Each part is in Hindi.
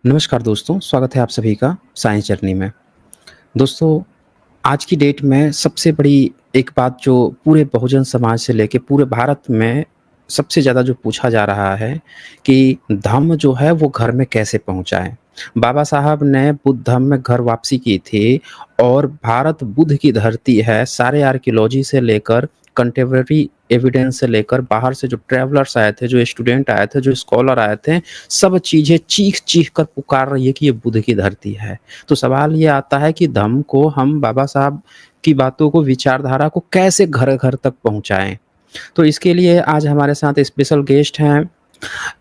नमस्कार दोस्तों, स्वागत है आप सभी का साइंस जर्नी में। दोस्तों, आज की डेट में सबसे बड़ी एक बात जो पूरे बहुजन समाज से लेके पूरे भारत में सबसे ज़्यादा जो पूछा जा रहा है कि धम्म जो है वो घर में कैसे पहुँचाएँ? बाबा साहब ने बुद्ध धम्म में घर वापसी की थी और भारत बुद्ध की धरती है। सारे आर्कियोलॉजी से लेकर कंटेम्परेरी एविडेंस से लेकर बाहर से जो ट्रैवलर्स आए थे, जो स्टूडेंट आए थे, जो स्कॉलर आए थे, सब चीज़ें चीख-चीख कर पुकार रही है कि ये बुद्ध की धरती है। तो सवाल ये आता है कि धम्म को हम बाबा साहब की बातों को, विचारधारा को कैसे घर-घर तक पहुँचाएँ? तो इसके लिए आज हमारे साथ स्पेशल गेस्ट हैं,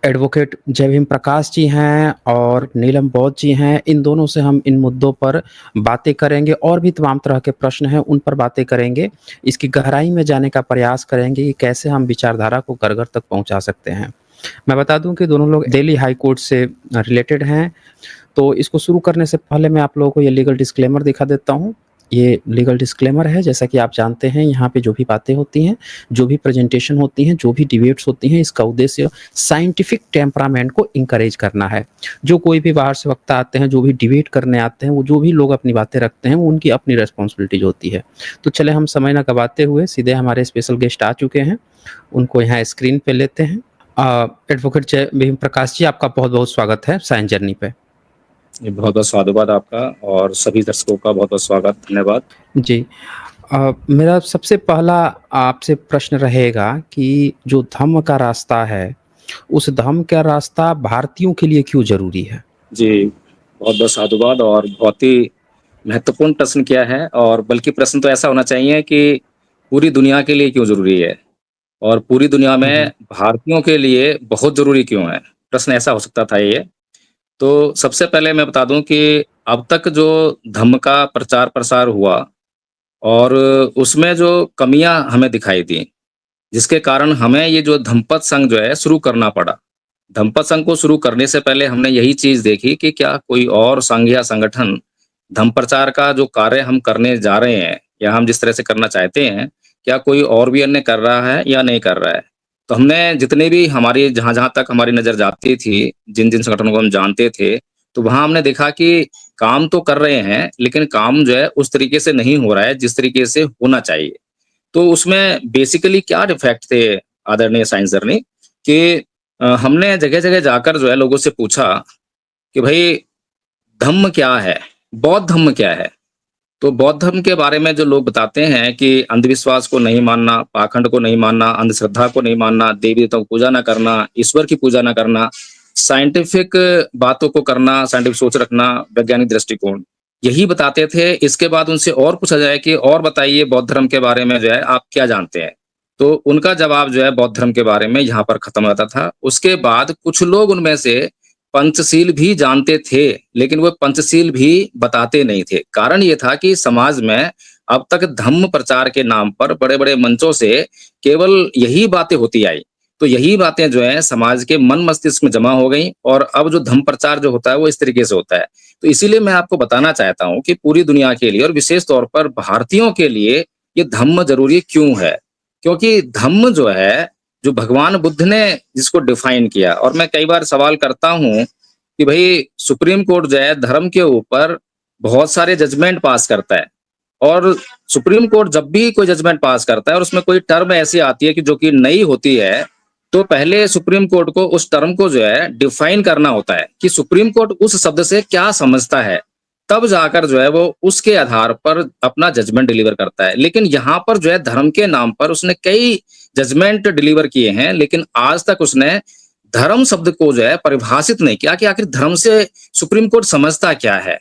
एडवोकेट जय भीम प्रकाश जी हैं और नीलम बौद्ध जी हैं। इन दोनों से हम इन मुद्दों पर बातें करेंगे और भी तमाम तरह के प्रश्न हैं, उन पर बातें करेंगे। इसकी गहराई में जाने का प्रयास करेंगे कि कैसे हम विचारधारा को घर-घर तक पहुँचा सकते हैं। मैं बता दूँ कि दोनों लोग दिल्ली हाई कोर्ट से रिलेटेड हैं। तो इसको शुरू करने से पहले मैं आप लोगों को ये लीगल डिस्क्लेमर दिखा देता हूँ। ये लीगल डिस्क्लेमर है, जैसा कि आप जानते हैं यहाँ पे जो भी बातें होती हैं, जो भी प्रेज़ेंटेशन होती हैं, जो भी डिबेट्स होती हैं, इसका उद्देश्य साइंटिफिक टेम्परामेंट को एनकरेज करना है। जो कोई भी बाहर से वक्ता आते हैं, जो भी डिबेट करने आते हैं, वो जो भी लोग अपनी बातें रखते हैं, वो उनकी अपनी रिस्पॉन्सिबिलिटीज़ होती है। तो चलें हम समय ना गँवाते हुए सीधे हमारे स्पेशल गेस्ट आ चुके हैं, उनको यहाँ स्क्रीन पे लेते हैं। एडवोकेट जय भीम प्रकाश जी, आपका बहुत-बहुत स्वागत है साइंस जर्नी पे। बहुत-बहुत साधुवाद आपका और सभी दर्शकों का बहुत-बहुत स्वागत, धन्यवाद। जी। मेरा सबसे पहला आपसे प्रश्न रहेगा कि जो धम्म का रास्ता है, उस धम्म का रास्ता भारतीयों के लिए क्यों ज़रूरी है? जी, बहुत-बहुत साधुवाद और बहुत ही महत्वपूर्ण प्रश्न किया है और बल्कि प्रश्न तो ऐसा होना चाहिए कि पूरी दुनिया के लिए क्यों ज़रूरी है और पूरी दुनिया हुँ, में हुँ। भारतीयों के लिए बहुत ज़रूरी क्यों है? प्रश्न ऐसा हो सकता था ये। तो सबसे पहले मैं बता दूँ कि अब तक जो धम्म का प्रचार-प्रसार हुआ और उसमें जो कमियाँ हमें दिखाई दी, जिसके कारण हमें ये जो धम्मपद संघ जो है शुरू करना पड़ा। धम्मपद संघ को शुरू करने से पहले हमने यही चीज़ देखी कि क्या कोई और संघ या संगठन धम्म प्रचार का जो कार्य हम करने जा रहे हैं या हम जिस तरह से करना चाहते हैं, क्या कोई और भी अन्य कर रहा है या नहीं कर रहा है? तो हमने जितने भी हमारी जहाँ-जहाँ तक हमारी नज़र जाती थी, जिन-जिन संगठनों को हम जानते थे, तो वहाँ हमने देखा कि काम तो कर रहे हैं, लेकिन काम जो है उस तरीके से नहीं हो रहा है, जिस तरीके से होना चाहिए। तो उसमें बेसिकली क्या डिफेक्ट थे आदरणीय साइंस जर्नी कि हमने जगह-जगह जाकर जो है लोगों से पूछा कि भई धम्म क्या है? बौद्ध धम्म क्या है? तो बौद्ध धर्म के बारे में जो लोग बताते हैं कि अंधविश्वास को नहीं मानना, पाखंड को नहीं मानना, अंधश्रद्धा को नहीं मानना, देवी-देवताओं की पूजा ना करना, ईश्वर की पूजा ना करना, साइंटिफिक बातों को करना, साइंटिफिक सोच रखना, वैज्ञानिक दृष्टिकोण, यही बताते थे। इसके बाद उनसे और पूछा जाए कि और बताइए बौद्ध धर्म के बारे में जो है आप क्या जानते हैं? तो उनका जवाब जो है बौद्ध धर्म के बारे में यहाँ पर खत्म हो जाता था। उसके बाद कुछ लोग उनमें से पंचशील भी जानते थे, लेकिन वो पंचशील भी बताते नहीं थे। कारण ये था कि समाज में अब तक धम्म प्रचार के नाम पर बड़े-बड़े मंचों से केवल यही बातें होती आई। तो यही बातें जो हैं समाज के मन मस्तिष्क में जमा हो गई और अब जो धम्म प्रचार जो होता है वो इस तरीके से होता है। तो इसीलिए मैं आपको बताना चाहता हूँ कि पूरी दुनिया के लिए और विशेष तौर पर भारतीयों के लिए ये धम्म ज़रूरी क्यों है? क्योंकि धम्म जो है, जो भगवान बुद्ध ने जिसको डिफाइन किया और मैं कई बार सवाल करता हूँ कि भई सुप्रीम कोर्ट जो है धर्म के ऊपर बहुत सारे जजमेंट पास करता है और सुप्रीम कोर्ट जब भी कोई जजमेंट पास करता है और उसमें कोई टर्म ऐसी आती है कि जो कि नई होती है, तो पहले सुप्रीम कोर्ट को उस टर्म को जो है डिफाइन करना होता है कि सुप्रीम कोर्ट उस शब्द से क्या समझता है। तब जाकर जो है वो उसके आधार पर अपना जजमेंट डिलीवर करता है। लेकिन यहाँ पर जो है धर्म के नाम पर उसने कई जजमेंट डिलीवर किए हैं, लेकिन आज तक उसने धर्म शब्द को जो है परिभाषित नहीं किया कि आखिर धर्म से सुप्रीम कोर्ट समझता क्या है।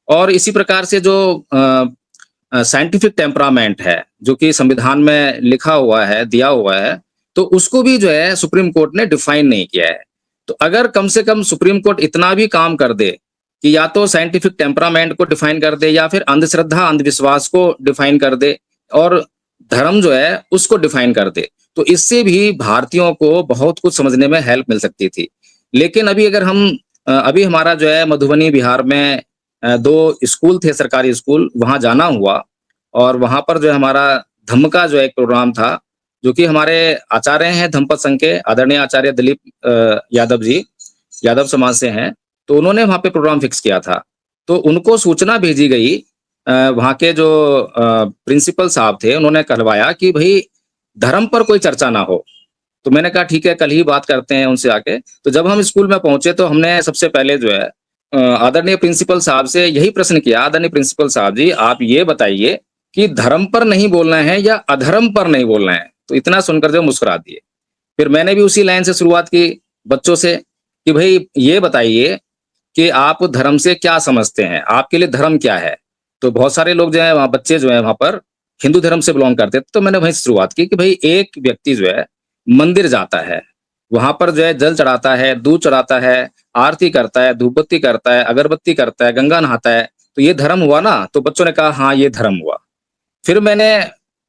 और इसी प्रकार से जो साइंटिफिक टेम्परामेंट है, जो कि संविधान में लिखा हुआ है, दिया हुआ है, तो उसको भी जो है सुप्रीम कोर्ट ने डिफाइन नहीं किया है। तो अगर कम से कम सुप्रीम कोर्ट इतना भी काम कर दे कि या तो साइंटिफिक टेम्परामेंट को डिफाइन कर दे या फिर अंधश्रद्धा, अंधविश्वास को डिफाइन कर दे और धर्म जो है उसको डिफाइन कर दे, तो इससे भी भारतीयों को बहुत कुछ समझने में हेल्प मिल सकती थी। लेकिन अभी अगर हम अभी हमारा जो है मधुबनी बिहार में 2 स्कूल थे, सरकारी स्कूल, वहाँ जाना हुआ और वहाँ पर जो है हमारा धम्म का जो एक प्रोग्राम था, जो कि हमारे आचार्य हैं धम्मपद संघ के, आदरणीय आचार्य दिलीप यादव जी, यादव समाज से हैं। तो उन्होंने वहाँ पे प्रोग्राम फिक्स किया था। तो उनको सूचना भेजी गई वहाँ के जो प्रिंसिपल साहब थे, उन्होंने कहलवाया कि भई धर्म पर कोई चर्चा ना हो। तो मैंने कहा ठीक है, कल ही बात करते हैं उनसे आके। तो जब हम स्कूल में पहुँचे तो हमने सबसे पहले जो है आदरणीय प्रिंसिपल साहब से यही प्रश्न किया, आदरणीय प्रिंसिपल साहब जी, आप ये बताइए कि धर्म पर नहीं बोलना है या अधर्म पर नहीं बोलना है? तो इतना सुनकर जो मुस्कुरा दिए। फिर मैंने भी उसी लाइन से शुरुआत की बच्चों से कि भई ये बताइए कि आप धर्म से क्या समझते हैं? आपके लिए धर्म क्या है? तो बहुत सारे लोग जो हैं वहाँ बच्चे जो हैं वहाँ पर हिंदू धर्म से बिलॉन्ग करते थे। तो मैंने वहीं से शुरुआत की कि भई एक व्यक्ति जो है मंदिर जाता है, वहाँ पर जो है जल चढ़ाता है, दूध चढ़ाता है, आरती करता है, धूप-बत्ती करता है, अगरबत्ती करता है, गंगा नहाता है, तो ये धर्म हुआ ना? तो बच्चों ने कहा हाँ, ये धर्म हुआ। फिर मैंने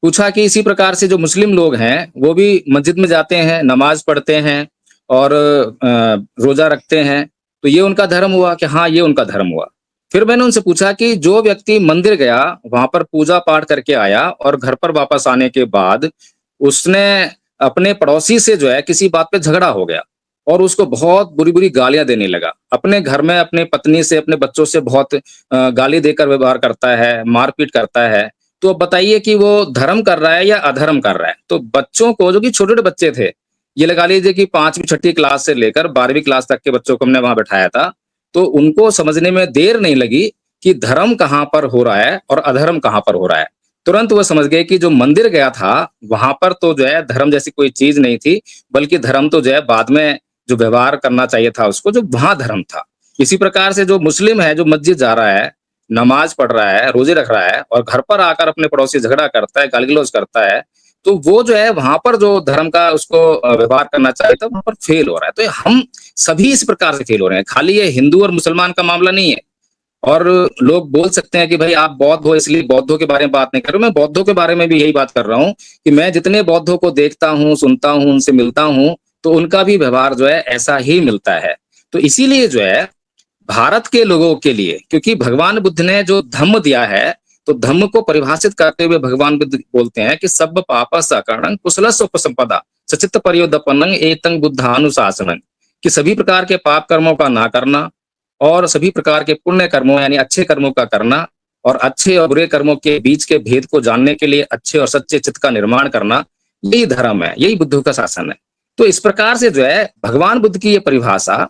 पूछा कि इसी प्रकार से जो मुस्लिम लोग हैं, वो भी मस्जिद में जाते हैं, नमाज़ पढ़ते हैं और रोज़ा रखते हैं, तो ये उनका धर्म हुआ? कि हाँ, ये उनका धर्म हुआ। फिर मैंने उनसे पूछा कि जो व्यक्ति मंदिर गया, वहाँ पर पूजा-पाठ करके आया और घर पर वापस आने के बाद उसने अपने पड़ोसी से जो है किसी बात पे झगड़ा हो गया और उसको बहुत बुरी-बुरी गालियाँ देने लगा। अपने घर में अपने पत्नी से, अपने बच्चों से बहुत गाली देकर व्यवहार करता है, मारपीट करता है। तो अब बताइए कि वो धर्म कर रहा है या अधर्म कर रहा है? तो बच्चों को, जो कि छोटे-छोटे बच्चे थे, ये लगा लीजिए कि 5वीं 6ठी क्लास से लेकर 12वीं क्लास तक के बच्चों को हमने वहाँ बैठाया था। तो उनको समझने में देर नहीं लगी कि धर्म कहाँ पर हो रहा है और अधर्म कहाँ पर हो रहा है। तुरंत वो समझ गए कि जो मंदिर गया था, वहाँ पर तो जो है धर्म जैसी कोई चीज़ नहीं थी, बल्कि धर्म तो जो है बाद में जो व्यवहार करना चाहिए था उसको, जो वहाँ धर्म था। इसी प्रकार से जो मुस्लिम है, जो मस्जिद जा रहा है, नमाज़ पढ़ रहा है, रोज़े रख रहा है और घर पर आकर अपने पड़ोसी से झगड़ा करता है, गाली-गलौज करता है, तो वो जो है वहाँ पर जो धर्म का उसको व्यवहार करना चाहिए था, वहाँ पर फ़ेल हो रहा है। तो हम सभी इस प्रकार से फ़ेल हो रहे हैं। खाली ये हिंदू और मुसलमान का मामला नहीं है। और लोग बोल सकते हैं कि भाई आप बौद्ध हो इसलिए बौद्धों के बारे में बात नहीं कर रहे हो। मैं बौद्धों के बारे में भी यही बात कर रहा हूँ कि मैं जितने बौद्धों को देखता हूँ, सुनता हूँ, उनसे मिलता हूँ, तो उनका भी व्यवहार जो है ऐसा ही मिलता है। तो इसीलिए जो है भारत के लोगों के लिए, क्योंकि भगवान बुद्ध ने जो धम्म दिया है, तो धम्म को परिभाषित करते हुए भगवान बुद्ध बोलते हैं कि सब्ब पापस् अकरणं कुशलस्य उपसंपदा सचित्त पर्योदपन्नं एतं बुद्धानुशासनं, कि सभी प्रकार के पाप कर्मों का ना करना और सभी प्रकार के पुण्य कर्मों यानी अच्छे कर्मों का करना और अच्छे और बुरे कर्मों के बीच के भेद को जानने के लिए अच्छे और सच्चे चित्त का निर्माण करना, यही धर्म है, यही बुद्ध का शासन है। तो इस प्रकार से जो है भगवान बुद्ध की ये परिभाषा,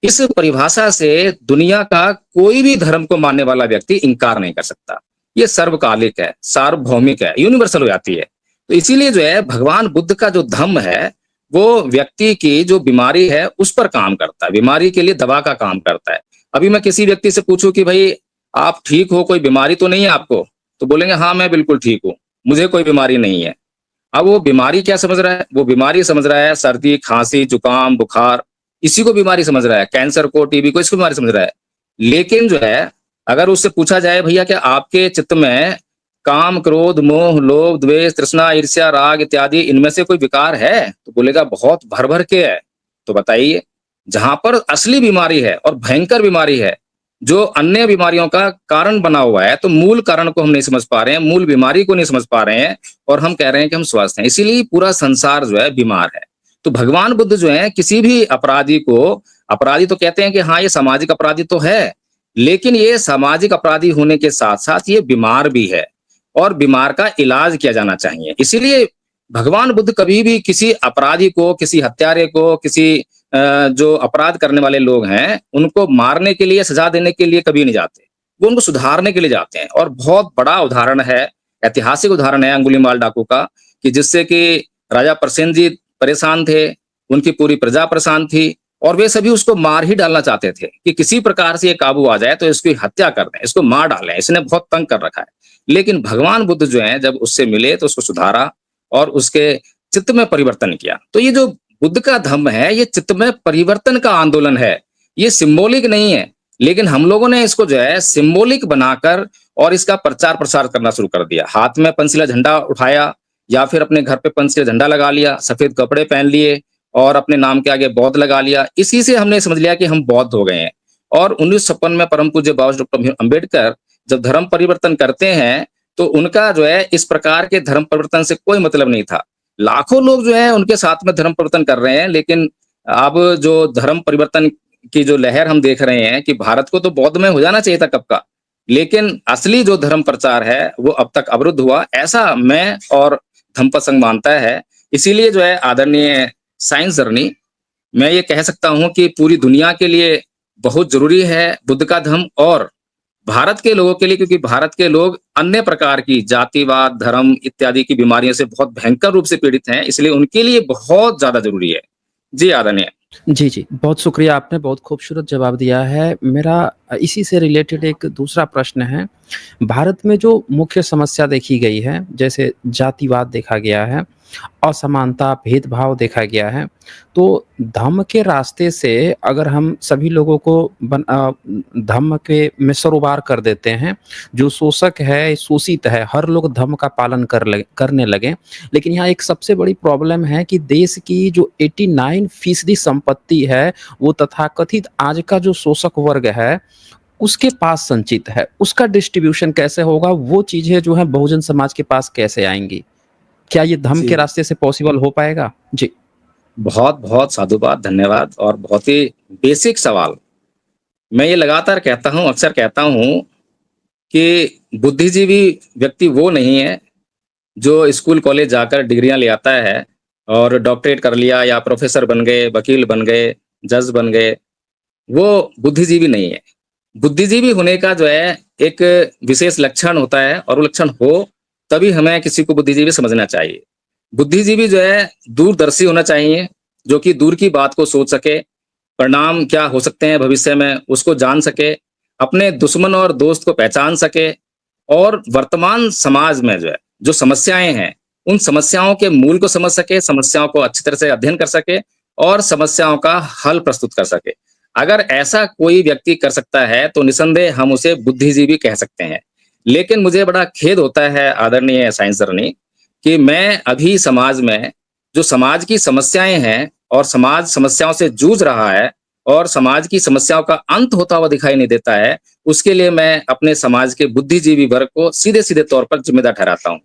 इस परिभाषा से दुनिया का कोई भी धर्म को मानने वाला व्यक्ति इनकार नहीं कर सकता। ये सर्वकालिक है, सार्वभौमिक है, यूनिवर्सल हो जाती है। तो इसीलिए जो है भगवान बुद्ध का जो धम्म है, वो व्यक्ति की जो बीमारी है उस पर काम करता है, बीमारी के लिए दवा का काम करता है। अभी मैं किसी व्यक्ति से पूछूं कि भाई आप ठीक हो, कोई बीमारी तो नहीं है आपको? तो बोलेंगे हाँ मैं बिल्कुल ठीक हूँ, मुझे कोई बीमारी नहीं है। अब वो बीमारी क्या समझ रहा है? वो बीमारी समझ रहा है सर्दी, खांसी, जुकाम, बुखार, इसी को बीमारी समझ रहा है। कैंसर को, टीबी को, इसको बीमारी समझ रहा है। लेकिन जो है अगर उससे पूछा जाए भैया क्या आपके चित्त में काम, क्रोध, मोह, लोभ, द्वेष, तृष्णा, ईर्ष्या, राग इत्यादि इनमें से कोई विकार है? तो बोलेगा बहुत भर-भर के है। तो बताइए, जहाँ पर असली बीमारी है और भयंकर बीमारी है, जो अन्य बीमारियों का कारण बना हुआ है, तो मूल कारण को हम नहीं समझ पा रहे हैं, मूल बीमारी को नहीं समझ पा रहे हैं और हम कह रहे हैं कि हम स्वस्थ हैं। इसीलिए पूरा संसार जो है बीमार है। तो भगवान बुद्ध जो है किसी भी अपराधी को, अपराधी तो कहते हैं कि हाँ ये सामाजिक अपराधी तो है, लेकिन ये सामाजिक अपराधी होने के साथ-साथ ये बीमार भी है और बीमार का इलाज किया जाना चाहिए। इसीलिए भगवान बुद्ध कभी भी किसी अपराधी को, किसी हत्यारे को, किसी जो अपराध करने वाले लोग हैं, उनको मारने के लिए, सजा देने के लिए कभी नहीं जाते। वो उनको सुधारने के लिए जाते हैं और बहुत बड़ा उदाहरण है, ऐतिहासिक उदाहरण है अंगुलीमाल डाकू का, कि जिससे कि राजा प्रसेनजीत परेशान थे, उनकी पूरी प्रजा परेशान थी और वे सभी उसको मार ही डालना चाहते थे कि किसी प्रकार से ये काबू आ जाए तो इसकी हत्या कर दें, इसको मार डालें, इसने बहुत तंग कर रखा है। लेकिन भगवान बुद्ध जो हैं जब उससे मिले तो उसको सुधारा और उसके चित्त में परिवर्तन किया। तो ये जो बुद्ध का धम्म है, ये चित्त में परिवर्तन का आंदोलन है। ये सिंबॉलिक नहीं है, लेकिन हम लोगों ने इसको जो है सिंबॉलिक बनाकर और इसका प्रचार-प्रसार करना शुरू कर दिया। हाथ में पंचशीला झंडा उठाया या फिर अपने घर पे पंचशीला झंडा लगा लिया, सफेद कपड़े पहन लिए और अपने नाम के आगे बौद्ध लगा लिया। इसी से हमने समझ लिया कि हम बौद्ध हो गए हैं। और 1956 में परम पूज्य बाबा डॉक्टर भीम अम्बेडकर जब धर्म परिवर्तन करते हैं, तो उनका जो है इस प्रकार के धर्म परिवर्तन से कोई मतलब नहीं था। लाखों लोग जो हैं उनके साथ में धर्म परिवर्तन कर रहे हैं, लेकिन अब जो धर्म परिवर्तन की जो लहर हम देख रहे हैं कि भारत को तो बौद्धमय हो जाना चाहिए था कब का, लेकिन असली जो धर्म प्रचार है, वो अब तक अवरुद्ध हुआ, ऐसा मैं और धम्म संघ मानता है। इसीलिए जो है आदरणीय साइंस जर्नी, मैं ये कह सकता हूँ कि पूरी दुनिया के लिए बहुत ज़रूरी है बुद्ध का धम्म, और भारत के लोगों के लिए, क्योंकि भारत के लोग अन्य प्रकार की जातिवाद, धर्म इत्यादि की बीमारियों से बहुत भयंकर रूप से पीड़ित हैं, इसलिए उनके लिए बहुत ज़्यादा ज़रूरी है। जी, आदरणीय। जी, जी। बहुत शुक्रिया, आपने बहुत खूबसूरत जवाब दिया है। मेरा इसी से रिलेटेड एक दूसरा प्रश्न है। भारत में जो मुख्य समस्या देखी गई है, जैसे जातिवाद देखा गया है, असमानता, भेदभाव देखा गया है, तो धम्म के रास्ते से अगर हम सभी लोगों को धम्म के में सरोकार कर देते हैं, जो शोषक है, शोषित है, हर लोग धम्म का पालन करने लगें। लेकिन यहाँ एक सबसे बड़ी प्रॉब्लम है कि देश की जो 89% संपत्ति है, वो तथाकथित आज का जो शोषक वर्ग है, उसके पास संचित है। उसका डिस्ट्रीब्यूशन कैसे होगा, वो चीज़ें जो हैं बहुजन समाज के पास कैसे आएँगी? क्या ये धम्म के जी, रास्ते से पॉसिबल हो पाएगा? जी। बहुत-बहुत साधुवाद, धन्यवाद और बहुत ही बेसिक सवाल। मैं ये लगातार कहता हूँ, अक्सर कहता हूँ कि बुद्धिजीवी व्यक्ति वो नहीं है, जो स्कूल कॉलेज जाकर डिग्रियाँ ले आता है और डॉक्टरेट कर लिया या प्रोफ़ेसर बन गए, वकील बन गए, जज बन गए, वो बुद्धिजीवी नहीं है। बुद्धिजीवी होने का जो है एक विशेष लक्षण होता है, और वो लक्षण हो तभी हमें किसी को बुद्धिजीवी समझना चाहिए। बुद्धिजीवी जो है दूरदर्शी होना चाहिए, जो कि दूर की बात को सोच सके, परिणाम क्या हो सकते हैं भविष्य में उसको जान सके, अपने दुश्मन और दोस्त को पहचान सके, और वर्तमान समाज में जो है, जो समस्याएँ हैं, उन समस्याओं के मूल को समझ सके, समस्याओं को अच्छी तरह से अध्ययन कर सके और समस्याओं का हल प्रस्तुत कर सके। अगर ऐसा कोई व्यक्ति कर सकता है, तो निसंदेह हम उसे बुद्धिजीवी कह सकते हैं। लेकिन मुझे बड़ा खेद होता है आदरणीय साइंस सरनी, कि मैं अभी समाज में जो समाज की समस्याएँ हैं और समाज समस्याओं से जूझ रहा है और समाज की समस्याओं का अंत होता हुआ दिखाई नहीं देता है, उसके लिए मैं अपने समाज के बुद्धिजीवी वर्ग को सीधे-सीधे तौर पर ज़िम्मेदार ठहराता हूँ।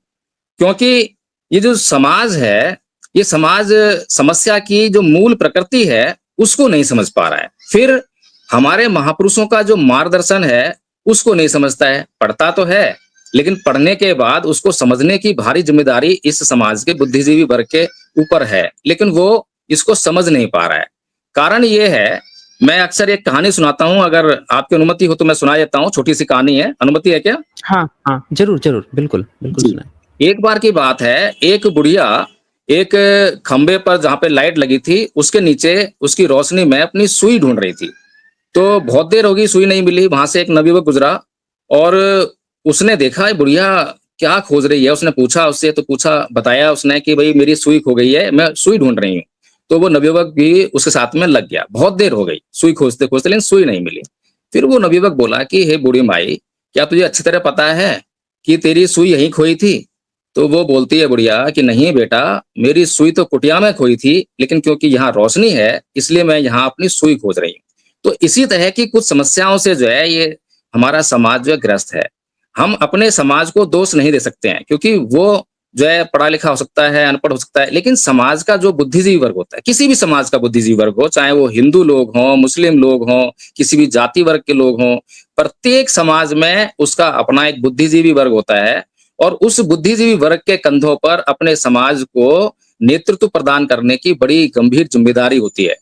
क्योंकि ये जो समाज है, ये समाज समस्या की जो मूल प्रकृति है, उसको नहीं समझ पा रहा है। फिर हमारे महापुरुषों का जो मार्गदर्शन है, उसको नहीं समझता है। पढ़ता तो है, लेकिन पढ़ने के बाद उसको समझने की भारी ज़िम्मेदारी इस समाज के बुद्धिजीवी वर्ग के ऊपर है, लेकिन वो इसको समझ नहीं पा रहा है। कारण ये है, मैं अक्सर एक कहानी सुनाता हूँ, अगर आपकी अनुमति हो तो मैं सुना देता हूँ, छोटी-सी कहानी है। अनुमति है क्या? हाँ, हाँ। ज़रूर, ज़रूर। बिल्कुल, बिल्कुल जी। सुनाएँ। एक बार की बात है, एक बुढ़िया एक खंबे पर जहाँ पे लाइट लगी थी, उसके नीचे उसकी रोशनी में अपनी सुई ढूँढ रही थी। तो बहुत देर हो गई, सुई नहीं मिली, वहाँ से एक नवयुवक गुज़रा और उसने देखा ये बुढ़िया क्या खोज रही है? उसने पूछा उससे, तो बताया उसने कि भई मेरी सुई खो गई है, मैं सुई ढूँढ रही हूँ। तो वो नवयुवक भी उसके साथ में लग गया। बहुत देर हो गई, सुई खोजते-खोजते, लेकिन सुई नहीं मिली। फिर वो नवयुवक बोला कि हे बूढ़ी माई, क्या तुझे अच्छी तरह पता है कि तेरी सुई यहीं खोई थी? तो वो बोलती है बुढ़िया कि नहीं बेटा, मेरी सुई तो कुटिया में खोई थी, लेकिन क्योंकि यहाँ रोशनी है, इसलिए मैं यहाँ अपनी सुई खोज रही हूँ। तो इसी तरह की कुछ समस्याओं से जो है ये हमारा समाज जो है ग्रस्त है। हम अपने समाज को दोष नहीं दे सकते हैं, क्योंकि वो जो है पढ़ा लिखा हो सकता है, अनपढ़ हो सकता है, लेकिन समाज का जो बुद्धिजीवी वर्ग होता है, किसी भी समाज का बुद्धिजीवी वर्ग हो, चाहे वो हिंदू लोग हों, मुस्लिम लोग हों, किसी भी जाति वर्ग के लोग हों, प्रत्येक समाज में उसका अपना एक बुद्धिजीवी वर्ग होता है, और उस बुद्धिजीवी वर्ग के कंधों पर अपने समाज को नेतृत्व प्रदान करने की बड़ी गंभीर ज़िम्मेदारी होती है।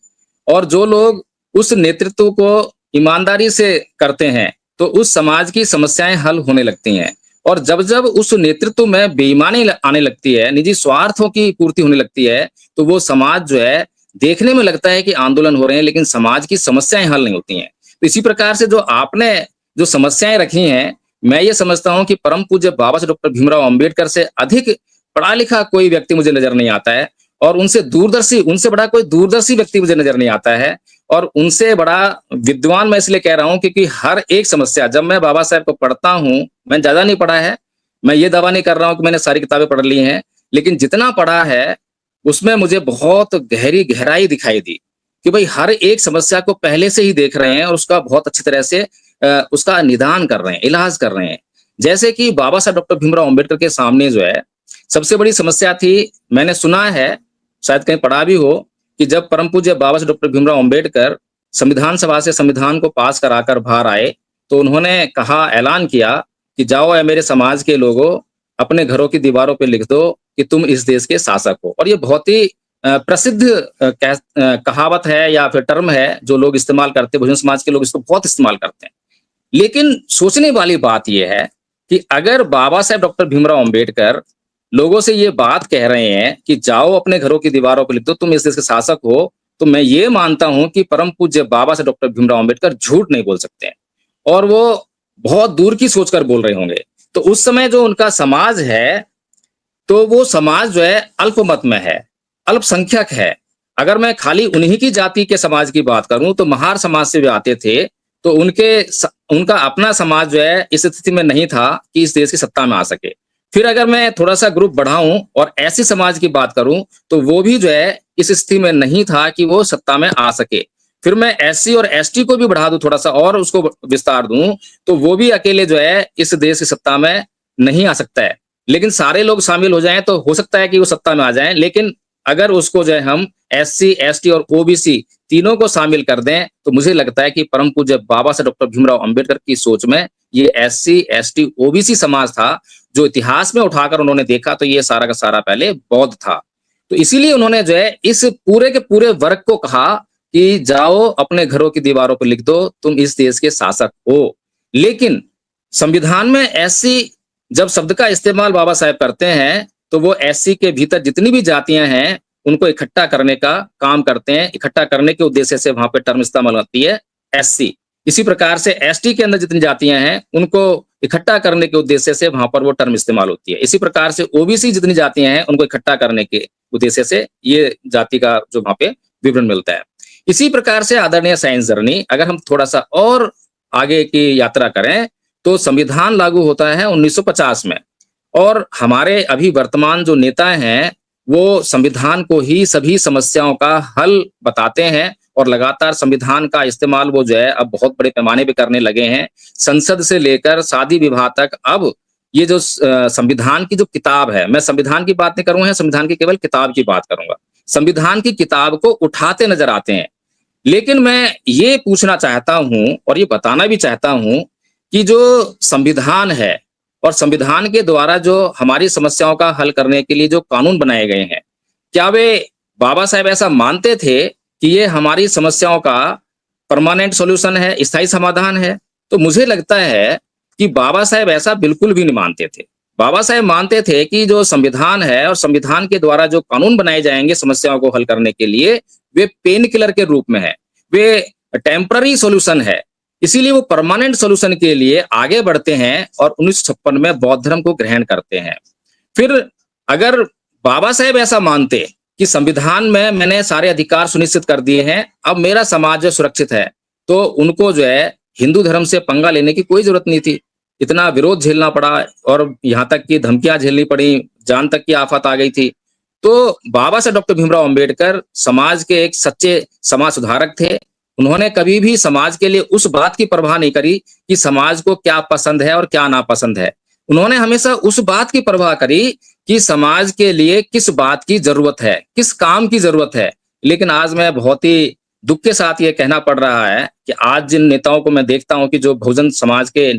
और जो लोग उस नेतृत्व को ईमानदारी से करते हैं, तो उस समाज की समस्याएँ हल होने लगती हैं। और जब-जब उस नेतृत्व में बेईमानी आने लगती है, निजी स्वार्थों की पूर्ति होने लगती है, तो वो समाज जो है देखने में लगता है कि आंदोलन हो रहे हैं, लेकिन समाज की समस्याएँ हल नहीं होती हैं। तो इसी प्रकार से जो आपने जो समस्याएँ रखी हैं, मैं ये समझता हूँ कि परम पूज्य बाबा साहब डॉक्टर भीमराव अम्बेडकर से अधिक पढ़ा-लिखा कोई व्यक्ति मुझे नज़र नहीं आता है, और उनसे बड़ा कोई दूरदर्शी व्यक्ति मुझे नज़र नहीं आता है। और उनसे बड़ा विद्वान मैं इसलिए कह रहा हूँ, क्योंकि हर एक समस्या जब मैं बाबा साहब को पढ़ता हूँ, मैंने ज़्यादा नहीं पढ़ा है, मैं ये दावा नहीं कर रहा हूँ कि मैंने सारी किताबें पढ़ ली हैं, लेकिन जितना पढ़ा है, उसमें मुझे बहुत गहराई दिखाई दी कि भई हर एक समस्या को पहले से ही देख रहे हैं और उसका बहुत अच्छी तरह से उसका निदान कर रहे हैं, इलाज कर रहे हैं। जैसे कि बाबा साहब डॉक्टर भीमराव अम्बेडकर के सामने जो है, सबसे बड़ी समस्या थी, मैंने सुना है, शायद कहीं पढ़ा भी हो, कि जब परम पूज्य बाबा साहब डॉक्टर भीमराव अम्बेडकर संविधान सभा से संविधान को पास कराकर बाहर आए, तो उन्होंने कहा, ऐलान किया कि जाओ ऐ मेरे समाज के लोगों, अपने घरों की दीवारों पे लिख दो कि तुम इस देश के शासक हो। और ये बहुत ही प्रसिद्ध कहावत है या फिर टर्म है जो लोग इस्तेमाल करते हैं, बहुजन समाज के लोग इसको बहुत इस्तेमाल करते हैं। लेकिन सोचने वाली बात ये है कि अगर बाबा साहेब डॉक्टर भीमराव अंबेडकर लोगों से ये बात कह रहे हैं कि जाओ अपने घरों की दीवारों पर लिख दो तुम इस देश के शासक हो, तो मैं ये मानता हूं कि परम पूज्य बाबा साहेब डॉक्टर भीमराव अंबेडकर झूठ नहीं बोल सकते हैं और वो बहुत दूर की सोचकर बोल रहे होंगे। तो उस समय जो उनका समाज है, तो वो समाज जो है अल्पमत में है, अल्पसंख्यक है। अगर मैं खाली उन्हीं की जाति के समाज की बात करूं तो महार समाज से वे आते थे, तो उनका अपना समाज जो है इस स्थिति में नहीं था कि इस देश की सत्ता में आ सके। फिर अगर मैं थोड़ा-सा ग्रुप बढ़ाऊं और ऐसी समाज की बात करूं, तो वो भी जो है इस स्थिति में नहीं था कि वो सत्ता में आ सके। फिर मैं एससी और एसटी को भी बढ़ा दूं थोड़ा-सा और उसको विस्तार दूं, तो वो भी अकेले जो है इस देश की सत्ता में नहीं आ सकता है। लेकिन सारे लोग शामिल हो जाएँ तो हो सकता है कि वो सत्ता में आ जाएँ, लेकिन अगर उसको जो है हम एससी, एसटी और ओबीसी तीनों को शामिल कर दें, तो मुझे लगता है कि परम पूज्य बाबा साहेब डॉक्टर भीमराव अंबेडकर की सोच में ये एससी, एसटी, ओबीसी समाज था, जो इतिहास में उठाकर उन्होंने देखा तो ये सारा का सारा पहले बौद्ध था। तो इसीलिए उन्होंने जो है इस पूरे के पूरे वर्ग को कहा कि जाओ अपने घरों की दीवारों पर लिख दो, तुम इस देश के शासक हो। लेकिन संविधान में एससी जब शब्द का इस्तेमाल बाबा साहेब करते हैं, तो वो एससी के भीतर जितनी भी जातियां हैं, उनको इकट्ठा करने का काम करते हैं। इकट्ठा करने के उद्देश्य से वहां पे टर्म इस्तेमाल होती है एससी। इसी प्रकार से एसटी के अंदर जितनी जातियां हैं, उनको इकट्ठा करने के उद्देश्य से वहां पर वो टर्म इस्तेमाल होती है। इसी प्रकार से ओबीसी जितनी जातियां हैं, उनको इकट्ठा करने के उद्देश्य से ये जाति का जो वहां पे विवरण मिलता है। इसी प्रकार से आदरणीय साइंस जर्नी, अगर हम थोड़ा-सा और आगे की यात्रा करें, तो संविधान लागू होता है 1950 में और हमारे अभी वर्तमान जो नेता हैं, वो संविधान को ही सभी समस्याओं का हल बताते हैं और लगातार संविधान का इस्तेमाल वो जो है अब बहुत बड़े पैमाने पे करने लगे हैं। संसद से लेकर शादी विवाह तक अब ये जो संविधान की जो किताब है, मैं संविधान की बात नहीं करूँगा, संविधान की केवल किताब की बात करूँगा। संविधान की किताब को उठाते नज़र आते हैं। लेकिन मैं ये पूछना चाहता हूँ और ये बताना भी चाहता हूँ कि जो संविधान है और संविधान के द्वारा जो हमारी समस्याओं का हल करने के लिए जो कानून बनाए गए हैं, क्या वे बाबा साहेब ऐसा मानते थे कि ये हमारी समस्याओं का परमानेंट सॉल्यूशन है, स्थायी समाधान है? तो मुझे लगता है कि बाबा साहेब ऐसा बिल्कुल भी नहीं मानते थे। बाबा साहेब मानते थे कि जो संविधान है और संविधान के द्वारा जो कानून बनाए जाएंगे समस्याओं को हल करने के लिए, वे पेन किलर के रूप में है, वे टेम्पररी सॉल्यूशन है। इसीलिए वो परमानेंट सॉल्यूशन के लिए आगे बढ़ते हैं और 1956 में बौद्ध धर्म को ग्रहण करते हैं। फिर अगर बाबा साहेब ऐसा मानते कि संविधान में मैंने सारे अधिकार सुनिश्चित कर दिए हैं, अब मेरा समाज सुरक्षित है, तो उनको जो है हिंदू धर्म से पंगा लेने की कोई जरूरत नहीं थी। इतना विरोध झेलना पड़ा और यहाँ तक कि धमकियां झेलनी पड़ी, जान तक की आफत आ गई थी। तो बाबा साहेब डॉक्टर भीमराव अंबेडकर समाज के एक सच्चे समाज सुधारक थे। उन्होंने कभी भी समाज के लिए उस बात की परवाह नहीं करी कि समाज को क्या पसंद है और क्या नापसंद है। उन्होंने हमेशा उस बात की परवाह करी कि समाज के लिए किस बात की जरूरत है, किस काम की जरूरत है। लेकिन आज मैं बहुत ही दुख के साथ ये कहना पड़ रहा है कि आज जिन नेताओं को मैं देखता हूं कि जो बहुजन समाज के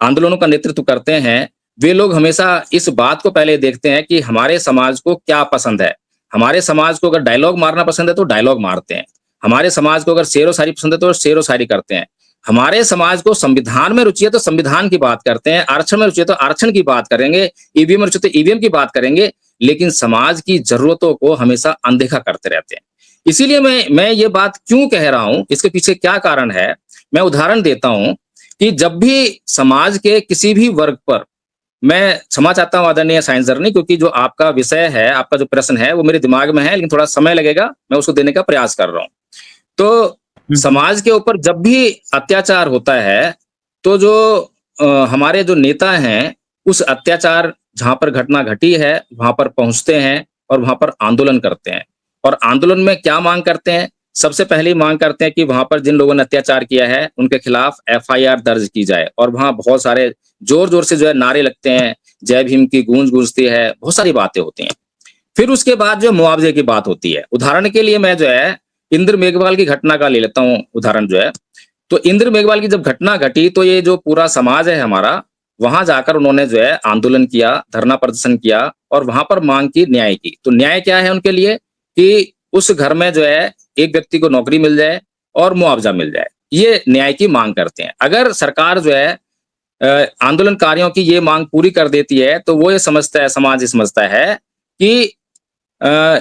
आंदोलनों का नेतृत्व करते हैं, वे लोग हमेशा इस बात को पहले देखते हैं कि हमारे समाज को क्या पसंद है। हमारे समाज को अगर डायलॉग मारना पसंद है तो डायलॉग मारते हैं, हमारे समाज को अगर शेरो शायरी पसंद है तो शेरो शायरी करते हैं, हमारे समाज को संविधान में रुचि है तो संविधान की बात करते हैं, आरक्षण में रुचि है तो आरक्षण की बात करेंगे, ईवीएम में रुचि है तो ईवीएम की बात करेंगे, लेकिन समाज की जरूरतों को हमेशा अनदेखा करते रहते हैं। इसीलिए मैं ये बात क्यों कह रहा हूं, इसके पीछे क्या कारण है, मैं उदाहरण देता हूं कि जब भी समाज के किसी भी वर्ग पर, मैं क्षमा चाहता हूं आदरणीय साइंस जर्नी, क्योंकि जो आपका विषय है, आपका जो प्रश्न है वो मेरे दिमाग में है, लेकिन थोड़ा समय लगेगा, मैं उसको देने का प्रयास कर रहा हूं। तो समाज के ऊपर जब भी अत्याचार होता है, तो जो हमारे जो नेता हैं, उस अत्याचार जहां पर घटना घटी है वहां पर पहुंचते हैं और वहां पर आंदोलन करते हैं। और आंदोलन में क्या मांग करते हैं? सबसे पहली मांग करते हैं कि वहां पर जिन लोगों ने अत्याचार किया है उनके खिलाफ एफआईआर दर्ज की जाए। और वहां बहुत सारे जोर जोर से जो है नारे लगते हैं, जय भीम की गूंज गूंजती है, बहुत सारी बातें होती हैं। फिर उसके बाद जो मुआवजे की बात होती है, उदाहरण के लिए मैं जो है इंद्र मेघवाल की घटना का ले लेता हूँ उदाहरण जो है। तो इंद्र मेघवाल की जब घटना घटी तो ये जो पूरा समाज है हमारा, वहाँ जाकर उन्होंने जो है आंदोलन किया, धरना प्रदर्शन किया और वहाँ पर माँग की, न्याय की। तो न्याय क्या है उनके लिए कि उस घर में जो है एक व्यक्ति को नौकरी मिल जाए और मुआवज़ा मिल जाए। ये न्याय की माँग करते हैं। अगर सरकार जो है आंदोलनकारियों की ये माँग पूरी कर देती है, तो वो ये समझता है, समाज ये समझता है कि अ,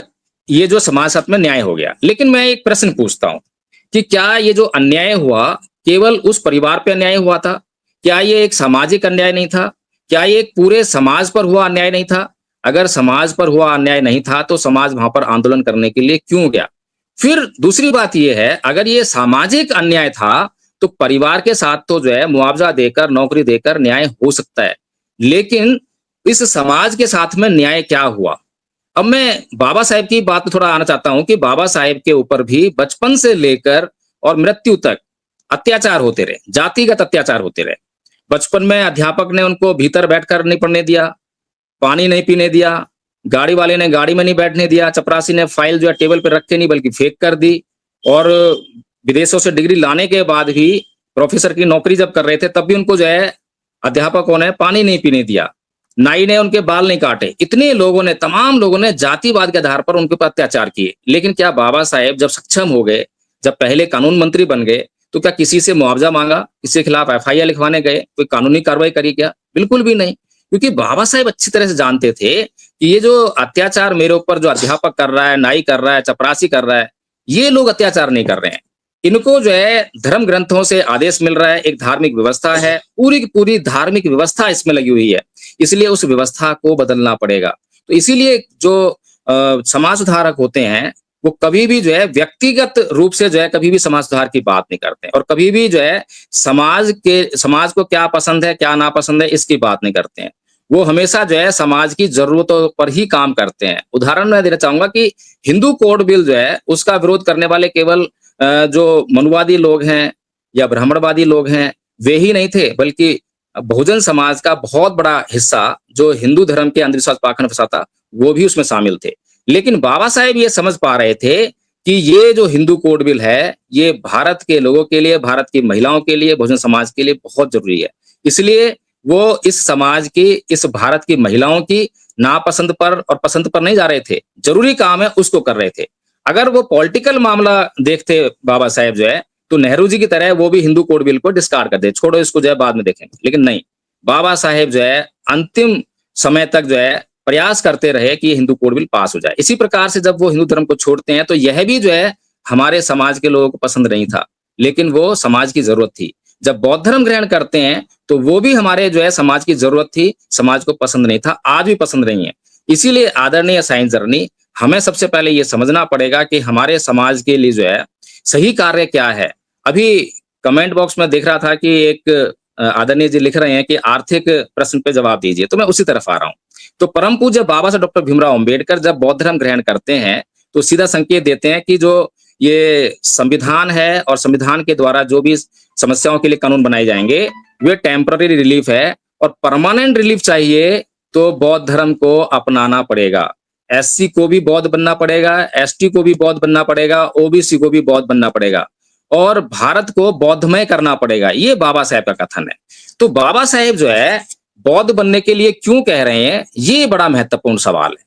ये जो समाज साथ में न्याय हो गया। लेकिन मैं एक प्रश्न पूछता हूँ कि क्या ये जो अन्याय हुआ, केवल उस परिवार पे अन्याय हुआ था? क्या ये एक सामाजिक अन्याय नहीं था? क्या ये एक पूरे समाज पर हुआ अन्याय नहीं था? अगर समाज पर हुआ अन्याय नहीं था, तो समाज वहाँ पर आंदोलन करने के लिए क्यों गया? फिर दूसरी बात ये है, अगर ये सामाजिक अन्याय था, तो परिवार के साथ तो जो है मुआवज़ा देकर, नौकरी देकर न्याय हो सकता है। लेकिन इस समाज के साथ में न्याय क्या हुआ? अब मैं बाबा साहेब की बात पे थोड़ा आना चाहता हूँ कि बाबा साहेब के ऊपर भी बचपन से लेकर और मृत्यु तक अत्याचार होते रहे, जातिगत अत्याचार होते रहे। बचपन में अध्यापक ने उनको भीतर बैठकर नहीं पढ़ने दिया, पानी नहीं पीने दिया, गाड़ी वाले ने गाड़ी में नहीं बैठने दिया, चपरासी ने फाइल जो है टेबल पे रखे नहीं बल्कि फेंक कर दी और विदेशों से डिग्री लाने के बाद भी प्रोफेसर की नौकरी जब कर रहे थे तब भी उनको जो है अध्यापकों ने पानी नहीं पीने दिया। नाई ने उनके बाल नहीं काटे। इतने लोगों ने, तमाम लोगों ने जातिवाद के आधार पर उनके ऊपर अत्याचार किए। लेकिन क्या बाबा साहेब जब सक्षम हो गए, जब पहले कानून मंत्री बन गए, तो क्या किसी से मुआवजा मांगा? किसी के खिलाफ एफआईआर लिखवाने गए? कोई कानूनी कार्रवाई करी क्या? बिल्कुल भी नहीं। क्योंकि बाबा साहेब अच्छी तरह से जानते थे कि ये जो अत्याचार मेरे ऊपर जो अध्यापक कर रहा है, नाई कर रहा है, चपरासी कर रहा है, ये लोग अत्याचार नहीं कर रहे हैं। इनको जो है धर्म ग्रंथों से आदेश मिल रहा है, एक धार्मिक व्यवस्था है, पूरी की पूरी धार्मिक व्यवस्था इसमें लगी हुई है। इसलिए उस व्यवस्था को बदलना पड़ेगा। तो इसीलिए जो समाज सुधारक होते हैं, वो कभी भी जो है व्यक्तिगत रूप से जो है कभी भी समाज सुधार की बात नहीं करते हैं और कभी भी जो है समाज को क्या पसंद है, क्या नापसंद है, इसकी बात नहीं करते हैं। वो हमेशा जो है समाज की ज़रूरतों पर ही काम करते हैं। उदाहरण मैं देना चाहूँगा कि हिंदू कोड बिल जो है, उसका विरोध करने वाले केवल जो मनुवादी लोग हैं या ब्राह्मणवादी लोग हैं, वे ही नहीं थे, बल्कि बहुजन समाज का बहुत बड़ा हिस्सा जो हिंदू धर्म के अंधविश्वास पाखंड फंसाता, वो भी उसमें शामिल थे। लेकिन बाबा साहेब ये समझ पा रहे थे कि ये जो हिंदू कोड बिल है, ये भारत के लोगों के लिए, भारत की महिलाओं के लिए, बहुजन समाज के लिए बहुत ज़रूरी है। इसलिए वो इस समाज की, इस भारत की महिलाओं की नापसंद पर और पसंद पर नहीं जा रहे थे। ज़रूरी काम है, उसको कर रहे थे। अगर वो पॉलिटिकल मामला देखते बाबा साहेब जो है, तो नेहरू जी की तरह वो भी हिंदू कोड बिल को डिस्कार्ड कर दे, छोड़ो इसको जो है बाद में देखेंगे। लेकिन नहीं, बाबा साहेब जो है अंतिम समय तक जो है प्रयास करते रहे कि ये हिंदू कोड बिल पास हो जाए। इसी प्रकार से जब वो हिंदू धर्म को छोड़ते हैं, तो यह भी जो है हमारे समाज के लोगों को पसंद नहीं था, लेकिन वो समाज की ज़रूरत थी। जब बौद्ध धर्म ग्रहण करते हैं, तो वो भी हमारे जो है समाज की ज़रूरत थी, समाज को पसंद नहीं था, आज भी पसंद नहीं है। इसीलिए आदरणीय साईं जरनी, हमें सबसे पहले ये समझना पड़ेगा कि हमारे समाज के लिए जो है सही कार्य क्या है। अभी कमेंट बॉक्स में देख रहा था कि एक आदरणीय जी लिख रहे हैं कि आर्थिक प्रश्न पे जवाब दीजिए, तो मैं उसी तरफ आ रहा हूँ। तो परम पूज्य बाबा साहब डॉक्टर भीमराव अंबेडकर जब बौद्ध धर्म ग्रहण करते हैं, तो सीधा संकेत देते हैं कि जो ये संविधान है और संविधान के द्वारा जो भी समस्याओं के लिए कानून बनाए जाएंगे, वे टेम्पररी रिलीफ है और परमानेंट रिलीफ चाहिए तो बौद्ध धर्म को अपनाना पड़ेगा। एससी को भी बौद्ध बनना पड़ेगा, एसटी को भी बौद्ध बनना पड़ेगा, ओबीसी को भी बौद्ध बनना पड़ेगा और भारत को बौद्धमय करना पड़ेगा। ये बाबा साहेब का कथन है। तो बाबा साहेब जो है बौद्ध बनने के लिए क्यों कह रहे हैं, ये बड़ा महत्वपूर्ण सवाल है।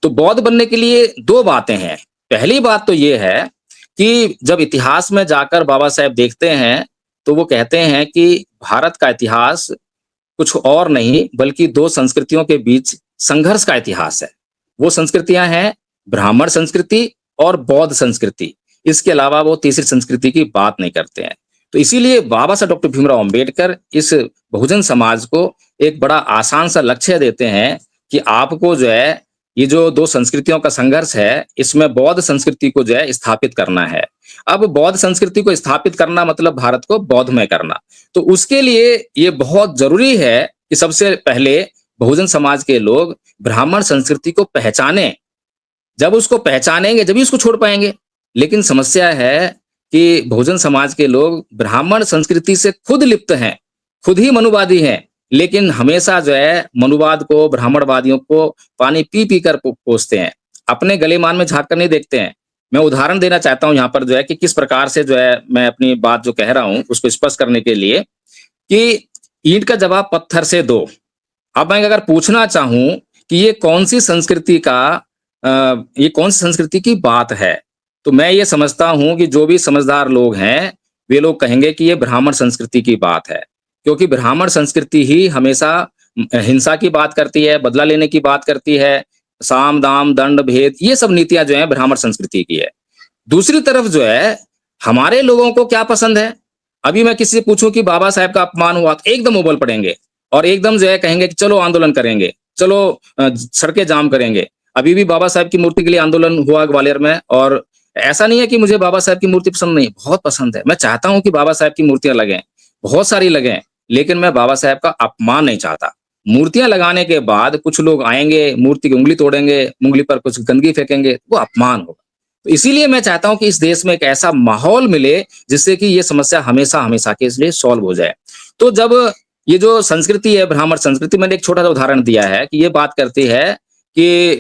तो बौद्ध बनने के लिए दो बातें हैं। पहली बात तो ये है कि जब इतिहास में जाकर बाबा साहेब देखते हैं, तो वो कहते हैं कि भारत का इतिहास कुछ और नहीं बल्कि दो संस्कृतियों के बीच संघर्ष का इतिहास है। वो संस्कृतियां हैं ब्राह्मण संस्कृति और बौद्ध संस्कृति। इसके अलावा वो तीसरी संस्कृति की बात नहीं करते हैं। तो इसीलिए बाबा साहब डॉक्टर भीमराव अंबेडकर इस बहुजन समाज को एक बड़ा आसान सा लक्ष्य देते हैं कि आपको जो है ये जो दो संस्कृतियों का संघर्ष है, इसमें बौद्ध संस्कृति को जो है स्थापित करना है। अब बौद्ध संस्कृति को स्थापित करना मतलब भारत को बौद्धमय करना। तो उसके लिए ये बहुत जरूरी है कि सबसे पहले बहुजन समाज के लोग ब्राह्मण संस्कृति को पहचानें। जब उसको पहचानेंगे जब ही उसको छोड़ पाएंगे। लेकिन समस्या है कि बहुजन समाज के लोग ब्राह्मण संस्कृति से खुद लिप्त हैं, खुद ही मनुवादी हैं, लेकिन हमेशा जो है मनुवाद को, ब्राह्मणवादियों को पानी पी पी कर पोसते हैं, अपने गलेमान में झांक कर नहीं देखते हैं। मैं उदाहरण देना चाहता हूँ यहाँ पर जो है कि किस प्रकार से जो है मैं अपनी बात जो कह रहा हूँ उसको स्पष्ट करने के लिए कि ईंट का जवाब पत्थर से दो। अब मैं अगर पूछना चाहूँ कि ये कौन-सी संस्कृति की बात है? तो मैं ये समझता हूँ कि जो भी समझदार लोग हैं, वे लोग कहेंगे कि ये ब्राह्मण संस्कृति की बात है। क्योंकि ब्राह्मण संस्कृति ही हमेशा हिंसा की बात करती है, बदला लेने की बात करती है, साम, दाम, दंड, भेद ये सब नीतियाँ जो हैं ब्राह्मण संस्कृति की है। दूसरी तरफ जो है, हमारे लोगों को क्या पसंद है? अभी मैं किसी से पूछूँ कि बाबा साहब का अपमान हुआ, तो एकदम उबल पड़ेंगे और एकदम जो है कहेंगे कि चलो आंदोलन करेंगे, चलो सड़कें जाम करेंगे। अभी भी बाबा साहब की मूर्ति के लिए आंदोलन हुआ ग्वालियर में और ऐसा नहीं है कि मुझे बाबा साहब की मूर्ति पसंद नहीं है, बहुत पसंद है। मैं चाहता हूँ कि बाबा साहब की मूर्तियाँ लगें, बहुत सारी लगें, लेकिन मैं बाबा साहब का अपमान नहीं चाहता। मूर्तियाँ लगाने के बाद कुछ लोग आएँगे, मूर्ति की उँगली तोड़ेंगे, उँगली पर कुछ गंदगी फेंकेंगे, वो अपमान होगा। तो इसीलिए मैं चाहता हूँ कि इस देश में एक ऐसा माहौल मिले जिससे कि ये समस्या हमेशा-हमेशा के लिए सॉल्व हो जाए। तो जब ये जो संस्कृति है ब्राह्मण संस्कृति मैंने एक छोटा-सा उदाहरण दिया है कि ये बात करती है कि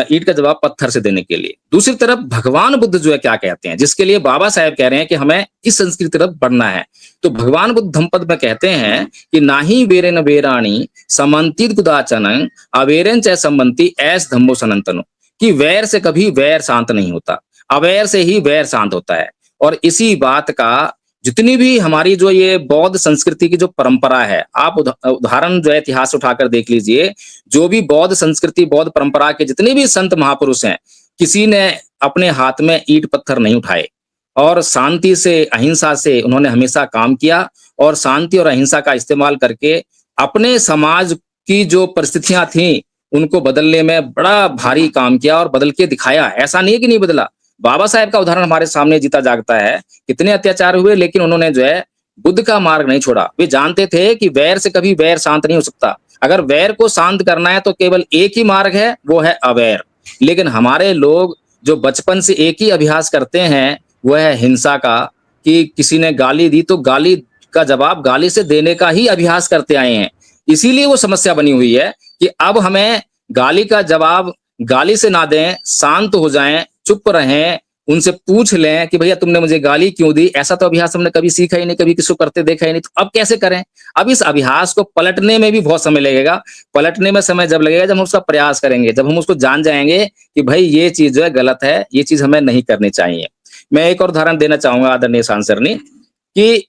ईंट का जवाब पत्थर से देने के लिए। दूसरी तरफ भगवान बुद्ध जो है क्या कहते हैं, जिसके लिए बाबा साहब कह रहे हैं कि हमें इस संस्कृति की तरफ बढ़ना है। तो भगवान बुद्ध धम्मपद में कहते हैं कि नाहि वेरेन वेराणि समन्तित कुदाचनं अवेरेन च सम्मन्ति ऐस धम्मो सनातनो कि वैर से कभी वैर शांत नहीं होता। अवैर से ही वैर शांत होता है और इसी बात का जितनी भी हमारी जो ये बौद्ध संस्कृति की जो परंपरा है, आप उदाहरण जो है इतिहास उठाकर देख लीजिए, जो भी बौद्ध संस्कृति, बौद्ध परंपरा के जितने भी संत महापुरुष हैं, किसी ने अपने हाथ में ईंट पत्थर नहीं उठाए और शांति से, अहिंसा से उन्होंने हमेशा काम किया और शांति और अहिंसा का इस्तेमाल करके अपने समाज की जो परिस्थितियां थीं, उनको बदलने में बड़ा भारी काम किया और बदल के दिखाया। ऐसा नहीं है कि नहीं बदला। बाबा साहब का उदाहरण हमारे सामने जीता जागता है, कितने अत्याचार हुए लेकिन उन्होंने जो है बुद्ध का मार्ग नहीं छोड़ा। वे जानते थे कि वैर से कभी वैर शांत नहीं हो सकता। अगर वैर को शांत करना है तो केवल एक ही मार्ग है, वो है अवैर। लेकिन हमारे लोग जो बचपन से एक ही अभ्यास करते हैं, वो है हिंसा का कि किसी ने गाली दी तो गाली का जवाब गाली से देने का ही अभ्यास करते आए हैं। इसीलिए वो समस्या बनी हुई है कि अब हमें गाली का जवाब गाली से ना दें, शांत हो जाएं, चुप रहें, उनसे पूछ लें कि भैया तुमने मुझे गाली क्यों दी? ऐसा तो अभ्यास हमने कभी सीखा ही नहीं, कभी किसी को करते देखा ही नहीं, तो अब कैसे करें? अब इस अभ्यास को पलटने में भी बहुत समय लगेगा। पलटने में समय जब लगेगा जब हम उसका प्रयास करेंगे, जब हम उसको जान जाएँगे कि भई ये चीज़ जो है गलत है, ये चीज़ हमें नहीं करनी चाहिए। मैं एक और उदाहरण देना चाहूँगा आदरणीय सांसरनी कि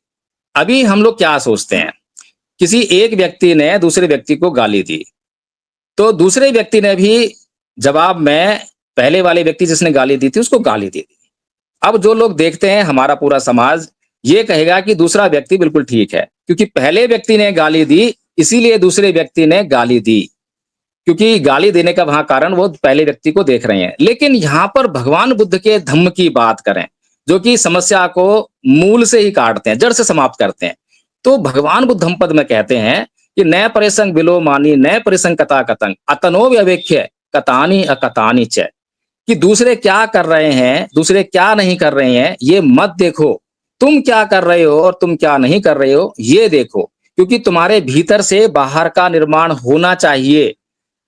अभी हम लोग क्या सोचते हैं, किसी एक व्यक्ति ने दूसरे व्यक्ति को गाली दी, तो दूसरे व्यक्ति ने भी जवाब में पहले वाले व्यक्ति जिसने गाली दी थी उसको गाली दे दी। अब जो लोग देखते हैं हमारा पूरा समाज ये कहेगा कि दूसरा व्यक्ति बिल्कुल ठीक है, क्योंकि पहले व्यक्ति ने गाली दी इसीलिए दूसरे व्यक्ति ने गाली दी, क्योंकि गाली देने का वहां कारण वो पहले व्यक्ति को देख रहे हैं। लेकिन यहाँ पर भगवान बुद्ध के धम्म की बात करें, जो कि समस्या को मूल से ही काटते हैं, जड़ से समाप्त करते हैं। तो भगवान बुद्ध धम्मपद में कहते हैं कि न परिसंग विलोमानी न परिसंग कथा कतंग अतनो व्यवेक्ष्य कतानी अकतानी च कि दूसरे क्या कर रहे हैं, दूसरे क्या नहीं कर रहे हैं, ये मत देखो। तुम क्या कर रहे हो और तुम क्या नहीं कर रहे हो, ये देखो, क्योंकि तुम्हारे भीतर से बाहर का निर्माण होना चाहिए।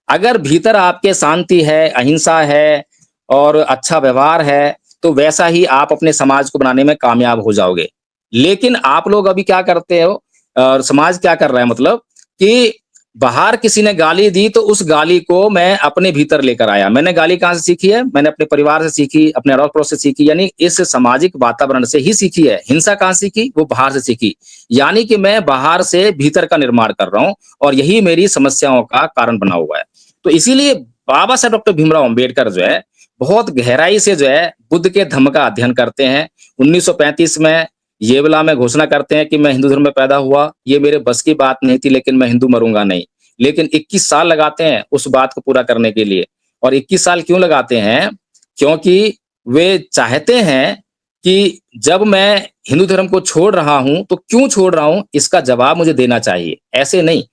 अगर भीतर आपके शांति है, अहिंसा है और अच्छा व्यवहार है, तो वैसा ही आप अपने समाज को बनाने में कामयाब हो जाओगे। लेकिन आप लोग अभी क्या करते हो और समाज क्या कर रहा है मतलब कि बाहर किसी ने गाली दी तो उस गाली को मैं अपने भीतर लेकर आया। मैंने गाली कहाँ से सीखी है? मैंने अपने परिवार से सीखी, अपने अड़ोस पड़ोस से सीखी, यानी इस सामाजिक वातावरण से ही सीखी है। हिंसा कहाँ सीखी? वो बाहर से सीखी। यानी कि मैं बाहर से भीतर का निर्माण कर रहा हूँ और यही मेरी समस्याओं का कारण बना हुआ है। तो इसीलिए बाबा साहब डॉक्टर भीमराव अम्बेडकर जो है बहुत गहराई से जो है बुद्ध के धम्म का अध्ययन करते हैं। 1935 में येवला में घोषणा करते हैं कि मैं हिंदू धर्म में पैदा हुआ, ये मेरे बस की बात नहीं थी, लेकिन मैं हिंदू मरूंगा नहीं। लेकिन 21 साल लगाते हैं उस बात को पूरा करने के लिए। और 21 साल क्यों लगाते हैं? क्योंकि वे चाहते हैं कि जब मैं हिंदू धर्म को छोड़ रहा हूं तो क्यों छोड़ रहा हूं, इसका जवाब मुझे देना चाहिए। ऐसे नहीं,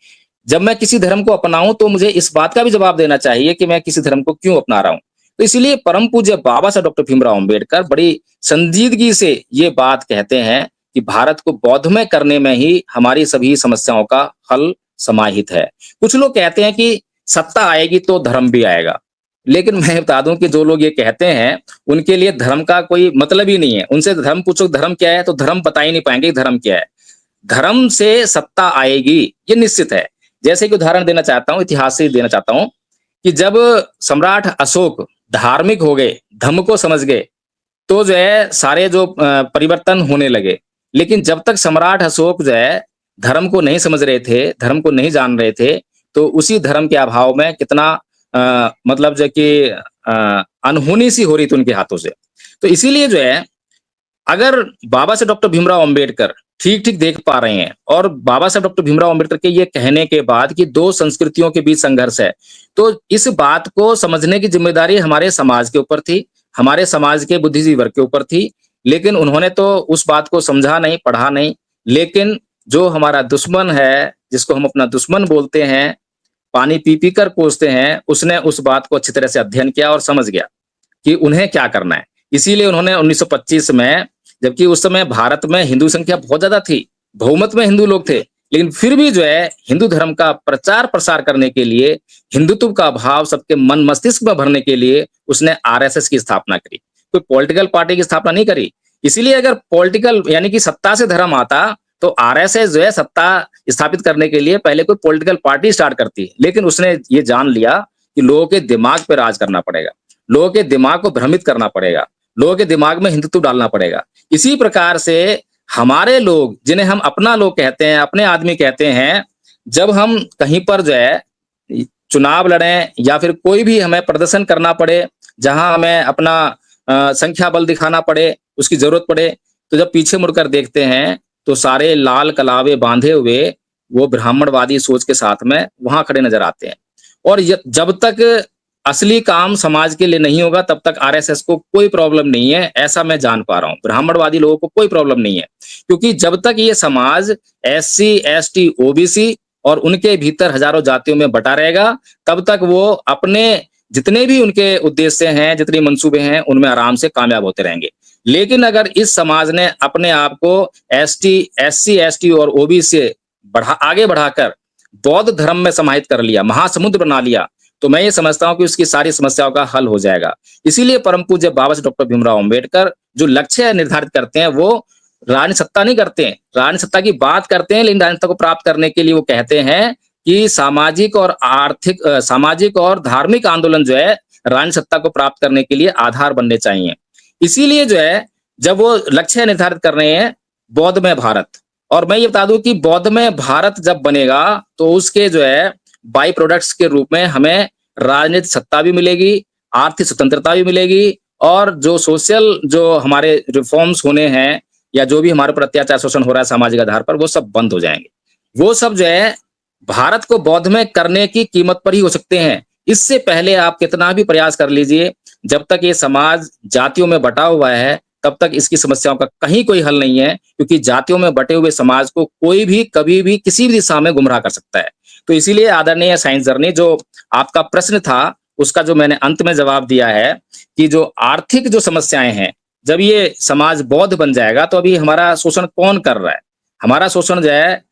जब मैं किसी धर्म को अपनाऊं तो मुझे इस बात का भी जवाब देना चाहिए कि मैं किसी धर्म को क्यों अपना रहा हूं। तो इसलिए परम पूज्य बाबा साहब डॉक्टर भीमराव अम्बेडकर बड़ी संजीदगी से ये बात कहते हैं कि भारत को बौद्धमय करने में ही हमारी सभी समस्याओं का हल समाहित है। कुछ लोग कहते हैं कि सत्ता आएगी तो धर्म भी आएगा। लेकिन मैं बता दूं कि जो लोग ये कहते हैं, उनके लिए धर्म का कोई मतलब ही नहीं है। उनसे धर्म पूछो धर्म क्या है, तो धर्म बता ही नहीं पाएंगे कि धर्म क्या है। धर्म से सत्ता आएगी, ये निश्चित है। जैसे कि उदाहरण देना चाहता हूँ, इतिहास से देना चाहता हूँ कि जब सम्राट अशोक धार्मिक हो गए, धम्म को समझ गए, तो जो है सारे जो परिवर्तन होने लगे। लेकिन जब तक सम्राट अशोक जो है धर्म को नहीं समझ रहे थे, धर्म को नहीं जान रहे थे, तो उसी धर्म के अभाव में कितना मतलब जो कि अनहोनी सी हो रही थी उनके हाथों से। तो इसीलिए जो है, अगर बाबा साहब डॉक्टर भीमराव अंबेडकर ठीक-ठीक देख पा रहे हैं और बाबा साहब डॉक्टर भीमराव अंबेडकर के ये कहने के बाद कि 2 संस्कृतियों के बीच संघर्ष है, तो इस बात को समझने की ज़िम्मेदारी हमारे समाज के ऊपर थी, हमारे समाज के बुद्धिजीवी वर्ग के ऊपर थी। लेकिन उन्होंने तो उस बात को समझा नहीं, पढ़ा नहीं। लेकिन जो हमारा दुश्मन है, जिसको हम अपना दुश्मन बोलते हैं, पानी पी-पी कर कोसते हैं, उसने उस बात को अच्छी तरह से अध्ययन किया और समझ गया कि उन्हें क्या करना है। इसीलिए उन्होंने 1925 में, जबकि उस समय भारत में हिंदू संख्या बहुत ज़्यादा थी, बहुमत में हिंदू लोग थे, लेकिन फिर भी जो है हिंदू धर्म का प्रचार-प्रसार करने के लिए, हिंदुत्व का भाव सबके मन मस्तिष्क में भरने के लिए उसने आरएसएस की स्थापना करी। कोई पॉलिटिकल पार्टी की स्थापना नहीं करी। इसीलिए अगर पॉलिटिकल यानी कि सत्ता से धर्म आता, तो आरएसएस जो है सत्ता स्थापित करने के लिए पहले कोई पॉलिटिकल पार्टी स्टार्ट करती। लेकिन उसने ये जान लिया कि लोगों के दिमाग पे राज करना पड़ेगा, लोगों के दिमाग को भ्रमित करना पड़ेगा, लोगों के दिमाग में हिंदुत्व डालना पड़ेगा। इसी प्रकार से हमारे लोग, जिन्हें हम अपना लोग कहते हैं, अपने आदमी कहते हैं, जब हम कहीं पर जो है चुनाव लड़ें या फिर कोई भी हमें प्रदर्शन करना पड़े, जहां हमें अपना संख्या बल दिखाना पड़े, उसकी जरूरत पड़े, तो जब पीछे मुड़कर देखते हैं, तो सारे लाल कलावे बांधे हुए वो ब्राह्मणवादी सोच के साथ में वहां खड़े नजर आते हैं। और जब तक असली काम समाज के लिए नहीं होगा, तब तक आरएसएस को कोई प्रॉब्लम नहीं है, ऐसा मैं जान पा रहा हूँ। ब्राह्मणवादी लोगों को कोई प्रॉब्लम नहीं है, क्योंकि जब तक ये समाज एससी, एसटी, ओबीसी और उनके भीतर हजारों जातियों में बटा रहेगा, तब तक वो अपने जितने भी उनके उद्देश्य हैं, जितने मंसूबे हैं, उनमें आराम से कामयाब होते रहेंगे। लेकिन अगर इस समाज ने अपने आप को एससी, एसटी और ओबीसी से आगे बढ़ाकर बौद्ध धर्म में समाहित कर लिया, महासमुद्र बना लिया, तो मैं ये समझता हूं कि उसकी सारी समस्याओं का हल हो जाएगा। इसीलिए परम पूज्य बाबा साहब डॉक्टर भीमराव अंबेडकर जो लक्ष्य निर्धारित करते हैं, वो राजनीतिक सत्ता नहीं करते हैं, राजनीतिक सत्ता की बात करते हैं, लेकिन राजनीतिक सत्ता को प्राप्त करने के लिए वो कहते हैं कि सामाजिक और आर्थिक सामाजिक और धार्मिक आंदोलन जो है राजनीतिक सत्ता को प्राप्त करने के लिए आधार बनने चाहिए। इसीलिए जो है, जब वो लक्ष्य निर्धारित कर रहे हैं बौद्धमय भारत, और मैं ये बता दूं कि बौद्धमय भारत जब बनेगा, तो उसके जो है बाई प्रोडक्ट्स के रूप में हमें राजनीतिक सत्ता भी मिलेगी, आर्थिक स्वतंत्रता भी मिलेगी, और जो सोशल जो हमारे रिफॉर्म्स होने हैं, या जो भी हमारे ऊपर अत्याचार शोषण हो रहा है सामाजिक आधार पर, वो सब बंद हो जाएंगे। वो सब जो है भारत को बौद्धमय करने की कीमत पर ही हो सकते हैं। इससे पहले आप कितना भी प्रयास कर लीजिए, जब तक ये समाज जातियों में बटा हुआ है, तब तक इसकी समस्याओं का कहीं कोई हल नहीं है, क्योंकि जातियों में बटे हुए समाज को कोई भी कभी भी किसी भी दिशा में गुमराह कर सकता है। तो इसीलिए आदरणीय साइंस जर्नी, जो आपका प्रश्न था, उसका जो मैंने अंत में जवाब दिया है कि जो आर्थिक जो समस्याएं हैं, जब ये समाज बौद्ध बन जाएगा, तो अभी हमारा शोषण कौन कर रहा है? हमारा शोषण जो है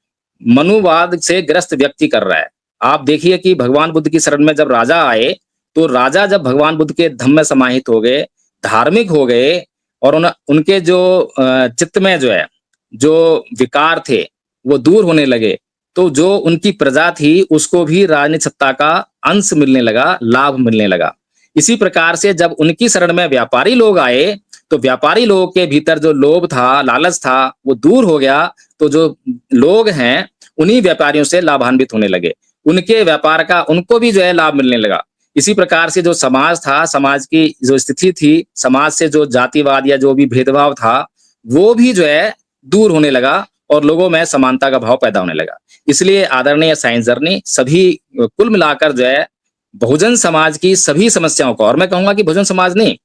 मनुवाद से ग्रस्त व्यक्ति कर रहा है। आप देखिए कि भगवान बुद्ध की शरण में जब राजा आए, तो राजा जब भगवान बुद्ध के धम्म में समाहित हो गए, धार्मिक हो गए, और उनके जो चित्त में जो है जो विकार थे वो दूर होने लगे, तो जो उनकी प्रजा थी उसको भी राजनीतिक सत्ता का अंश मिलने लगा, लाभ मिलने लगा। इसी प्रकार से जब उनकी शरण में व्यापारी लोग आए, तो व्यापारी लोगों के भीतर जो लोभ था, लालच था, वो दूर हो गया, तो जो लोग हैं उन्हीं व्यापारियों से लाभान्वित होने लगे, उनके व्यापार का उनको भी जो है लाभ मिलने लगा। इसी प्रकार से जो समाज था, समाज की जो स्थिति थी, समाज से जो जातिवाद या जो भी भेदभाव था, वो भी जो है दूर होने लगा, और लोगों में समानता का भाव पैदा होने लगा। इसलिए आदरणीय साइंस जर्नी, सभी कुल मिलाकर जो है बहुजन समाज की सभी समस्याओं को, और मैं कहूंगा कि बहुजन समाज नहीं,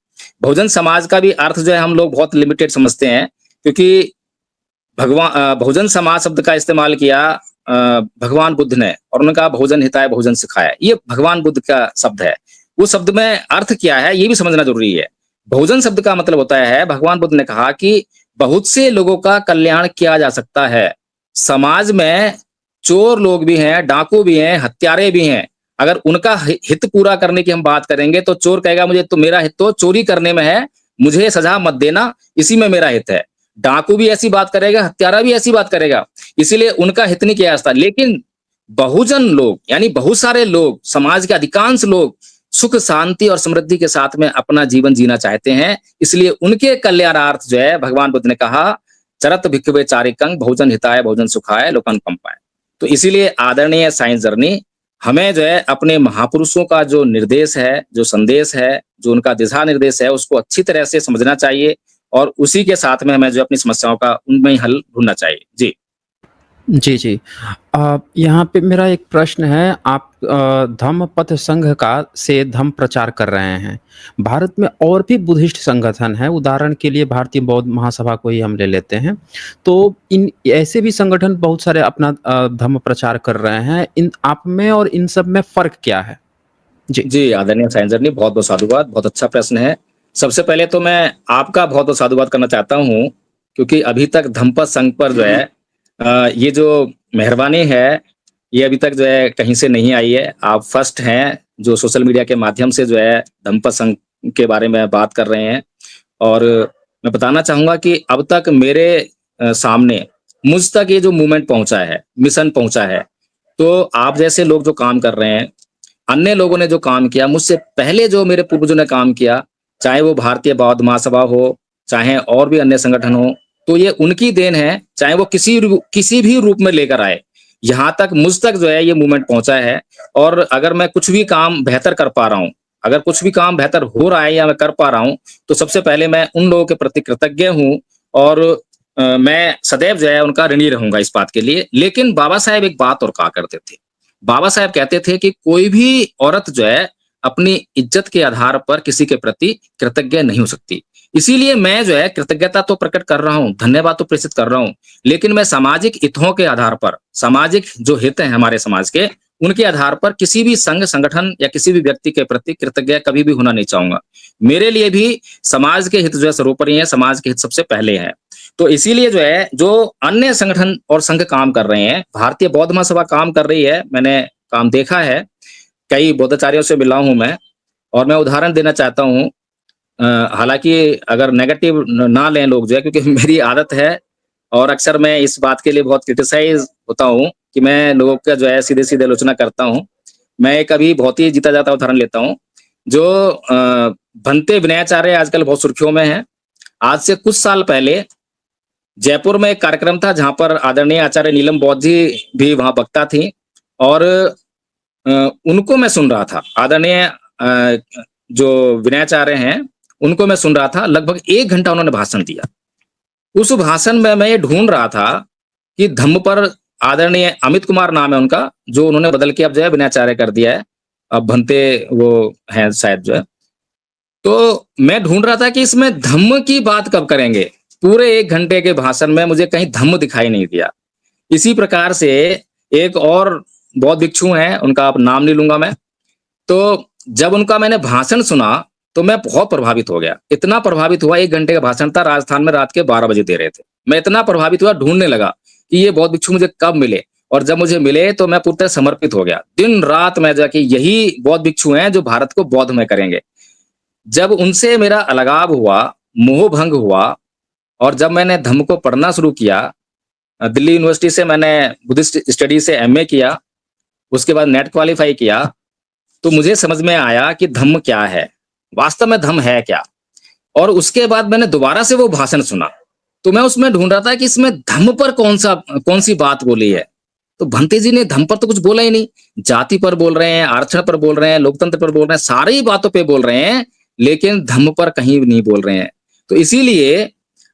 बहुजन समाज का भी अर्थ जो है हम लोग बहुत लिमिटेड समझते हैं, क्योंकि बहुजन समाज शब्द का इस्तेमाल किया भगवान बुद्ध ने, और उन्होंने कहा बहुजन हिताय बहुजन सिखाया। ये भगवान बुद्ध का शब्द है। उस शब्द में अर्थ क्या है, ये भी समझना जरूरी है। बहुजन शब्द का मतलब होता है, भगवान बुद्ध ने कहा कि बहुत से लोगों का कल्याण किया जा सकता है। समाज में चोर लोग भी हैं, डाकू भी हैं, हत्यारे भी हैं, अगर उनका हित पूरा करने की हम बात करेंगे तो चोर कहेगा मुझे तो मेरा हित तो चोरी करने में है, मुझे सजा मत देना, इसी में मेरा हित है। डाकू भी ऐसी बात करेगा, हत्यारा भी ऐसी बात करेगा, इसीलिए उनका हित नहीं किया जाता। लेकिन बहुजन लोग यानी बहुत सारे लोग, समाज के अधिकांश लोग सुख, शांति और समृद्धि के साथ में अपना जीवन जीना चाहते हैं। इसलिए उनके कल्याणार्थ जो है भगवान बुद्ध ने कहा, चरत भिक्षुवे चारिकं बहुजन हिताय बहुजन सुखाय लोकानुकंपाय। तो इसीलिए आदरणीय साइंस जर्नी हमें जो है अपने महापुरुषों का जो निर्देश है, जो संदेश है, जो उनका दिशा निर्देश है, उसको अच्छी तरह से समझना चाहिए और उसी के साथ में हमें जो अपनी समस्याओं का उनमें ही हल ढूँढना चाहिए। जी। जी, जी। यहाँ पे मेरा एक प्रश्न है, आप धम्मपथ संघ का से धम्म प्रचार कर रहे हैं। भारत में और भी बुद्धिस्ट संगठन हैं, उदाहरण के लिए भारतीय बौद्ध महासभा को ही हम ले लेते हैं। तो इन ऐसे भी संगठन बहुत सारे अपना धम्म प्रचार कर रहे हैं। इन आप में और इन सब में फ़र्क क्या है? जी। जी, आदरणीय साइंस जर्नी बहुत-बहुत साधुवाद, बहुत अच्छा प्रश्न है। सबसे पहले तो मैं आपका बहुत-बहुत साधुवाद करना चाहता हूँ, क्योंकि अभी तक धम्मपथ संघ पर जो है ये जो मेहरबानी है, ये अभी तक जो है कहीं से नहीं आई है। आप फर्स्ट हैं जो सोशल मीडिया के माध्यम से जो है धम्मपथ संघ के बारे में बात कर रहे हैं। और मैं बताना चाहूँगा कि अब तक मेरे सामने मुझ तक ये जो मूवमेंट पहुँचा है, मिशन पहुँचा है, तो आप जैसे लोग जो काम कर रहे हैं, अन्य लोगों ने जो काम किया, मुझसे पहले जो मेरे पूर्वजों ने काम किया, चाहे वो भारतीय बौद्ध महासभा हो, चाहे और भी अन्य संगठन हो, तो ये उनकी देन है, चाहे वो किसी भी रूप में लेकर आए। यहाँ तक मुझ तक जो है ये मूवमेंट पहुँचा है। और अगर मैं कुछ भी काम बेहतर कर पा रहा हूँ, अगर कुछ भी काम बेहतर हो रहा है या मैं कर पा रहा हूँ, तो सबसे पहले मैं उन लोगों के प्रति कृतज्ञ हूँ और मैं सदैव जो है उनका ऋणी रहूँगा इस बात के लिए। लेकिन बाबा साहेब एक बात और कहा करते थे। बाबा साहेब कहते थे कि कोई भी औरत जो है अपनी इज्जत के आधार पर किसी के प्रति कृतज्ञ नहीं हो सकती। इसीलिए मैं जो है कृतज्ञता तो प्रकट कर रहा हूँ, धन्यवाद तो प्रेषित कर रहा हूँ, लेकिन मैं सामाजिक हितों के आधार पर, सामाजिक जो हित हैं हमारे समाज के, उनके आधार पर किसी भी संघ, संगठन या किसी भी व्यक्ति के प्रति कृतज्ञ कभी भी होना नहीं चाहूँगा। मेरे लिए भी समाज के हित जो है सर्वोपरि हैं, समाज के हित सबसे पहले हैं। तो इसीलिए जो है, जो अन्य संगठन और संघ काम कर रहे हैं, भारतीय बौद्ध महासभा काम कर रही है, मैंने काम देखा है, कई बौद्धाचार्यों से मिला हूँ मैं और मैं उदाहरण देना चाहता हूँ। हालाँकि अगर नेगेटिव ना लें लोग जो है, क्योंकि मेरी आदत है और अक्सर मैं इस बात के लिए बहुत क्रिटिसाइज़ होता हूँ कि मैं लोगों का जो है सीधे-सीधे आलोचना करता हूँ। मैं एक अभी बहुत ही जीता-जाता उदाहरण लेता हूँ, जो भंते विनयाचार्य आजकल बहुत सुर्खियों में हैं। आज से कुछ साल पहले जयपुर में एक कार्यक्रम था जहाँ पर आदरणीय आचार्य नीलम बौद्ध जी भी वहाँ वक्ता थीं और उनको मैं सुन रहा था। आदरणीय जो विनयाचार्य हैं, उनको मैं सुन रहा था। लगभग 1 घंटा उन्होंने भाषण दिया। उस भाषण में मैं ये ढूँढ रहा था कि धम्म पर आदरणीय अमित कुमार नाम है उनका, जो उन्होंने बदल के अब जो है विनयाचार्य कर दिया है। अब भंते वो हैं शायद जो है। तो मैं ढूँढ रहा था कि इसमें धम्म की बात कब करेंगे? पूरे 1 घंटे के भाषण में मुझे कहीं धम्म दिखाई नहीं दिया। इसी प्रकार से एक और बौद्ध भिक्षु हैं, उनका अब नाम नहीं लूँगा मैं। तो जब उनका मैंने भाषण सुना, तो मैं बहुत प्रभावित हो गया। इतना प्रभावित हुआ, 1 घंटे का भाषण था, राजस्थान में रात के 12 बजे दे रहे थे। मैं इतना प्रभावित हुआ, ढूँढने लगा कि ये बौद्ध भिक्षु मुझे कब मिले और जब मुझे मिले तो मैं पूरी तरह समर्पित हो गया। दिन-रात मैं जाके यही बौद्ध भिक्षु हैं जो भारत को बौद्धमय करेंगे। जब उनसे मेरा अलगाव हुआ, मोह भंग हुआ और जब मैंने धम्म को पढ़ना शुरू किया, दिल्ली यूनिवर्सिटी से मैंने बुद्धिस्ट स्टडी से एमए किया, उसके बाद नेट क्वालीफाई किया, तो मुझे समझ में आया कि धम्म क्या है? वास्तव में धम्म है क्या? और उसके बाद मैंने दोबारा से वो भाषण सुना, तो मैं उसमें ढूँढ रहा था कि इसमें धम्म पर कौन-सी बात बोली है? तो भंते जी ने धम्म पर तो कुछ बोला ही नहीं। जाति पर बोल रहे हैं, आरक्षण पर बोल रहे हैं, लोकतंत्र पर बोल रहे हैं, सारी बातों पे बोल रहे हैं, लेकिन धम्म पर कहीं भी नहीं बोल रहे हैं। तो इसीलिए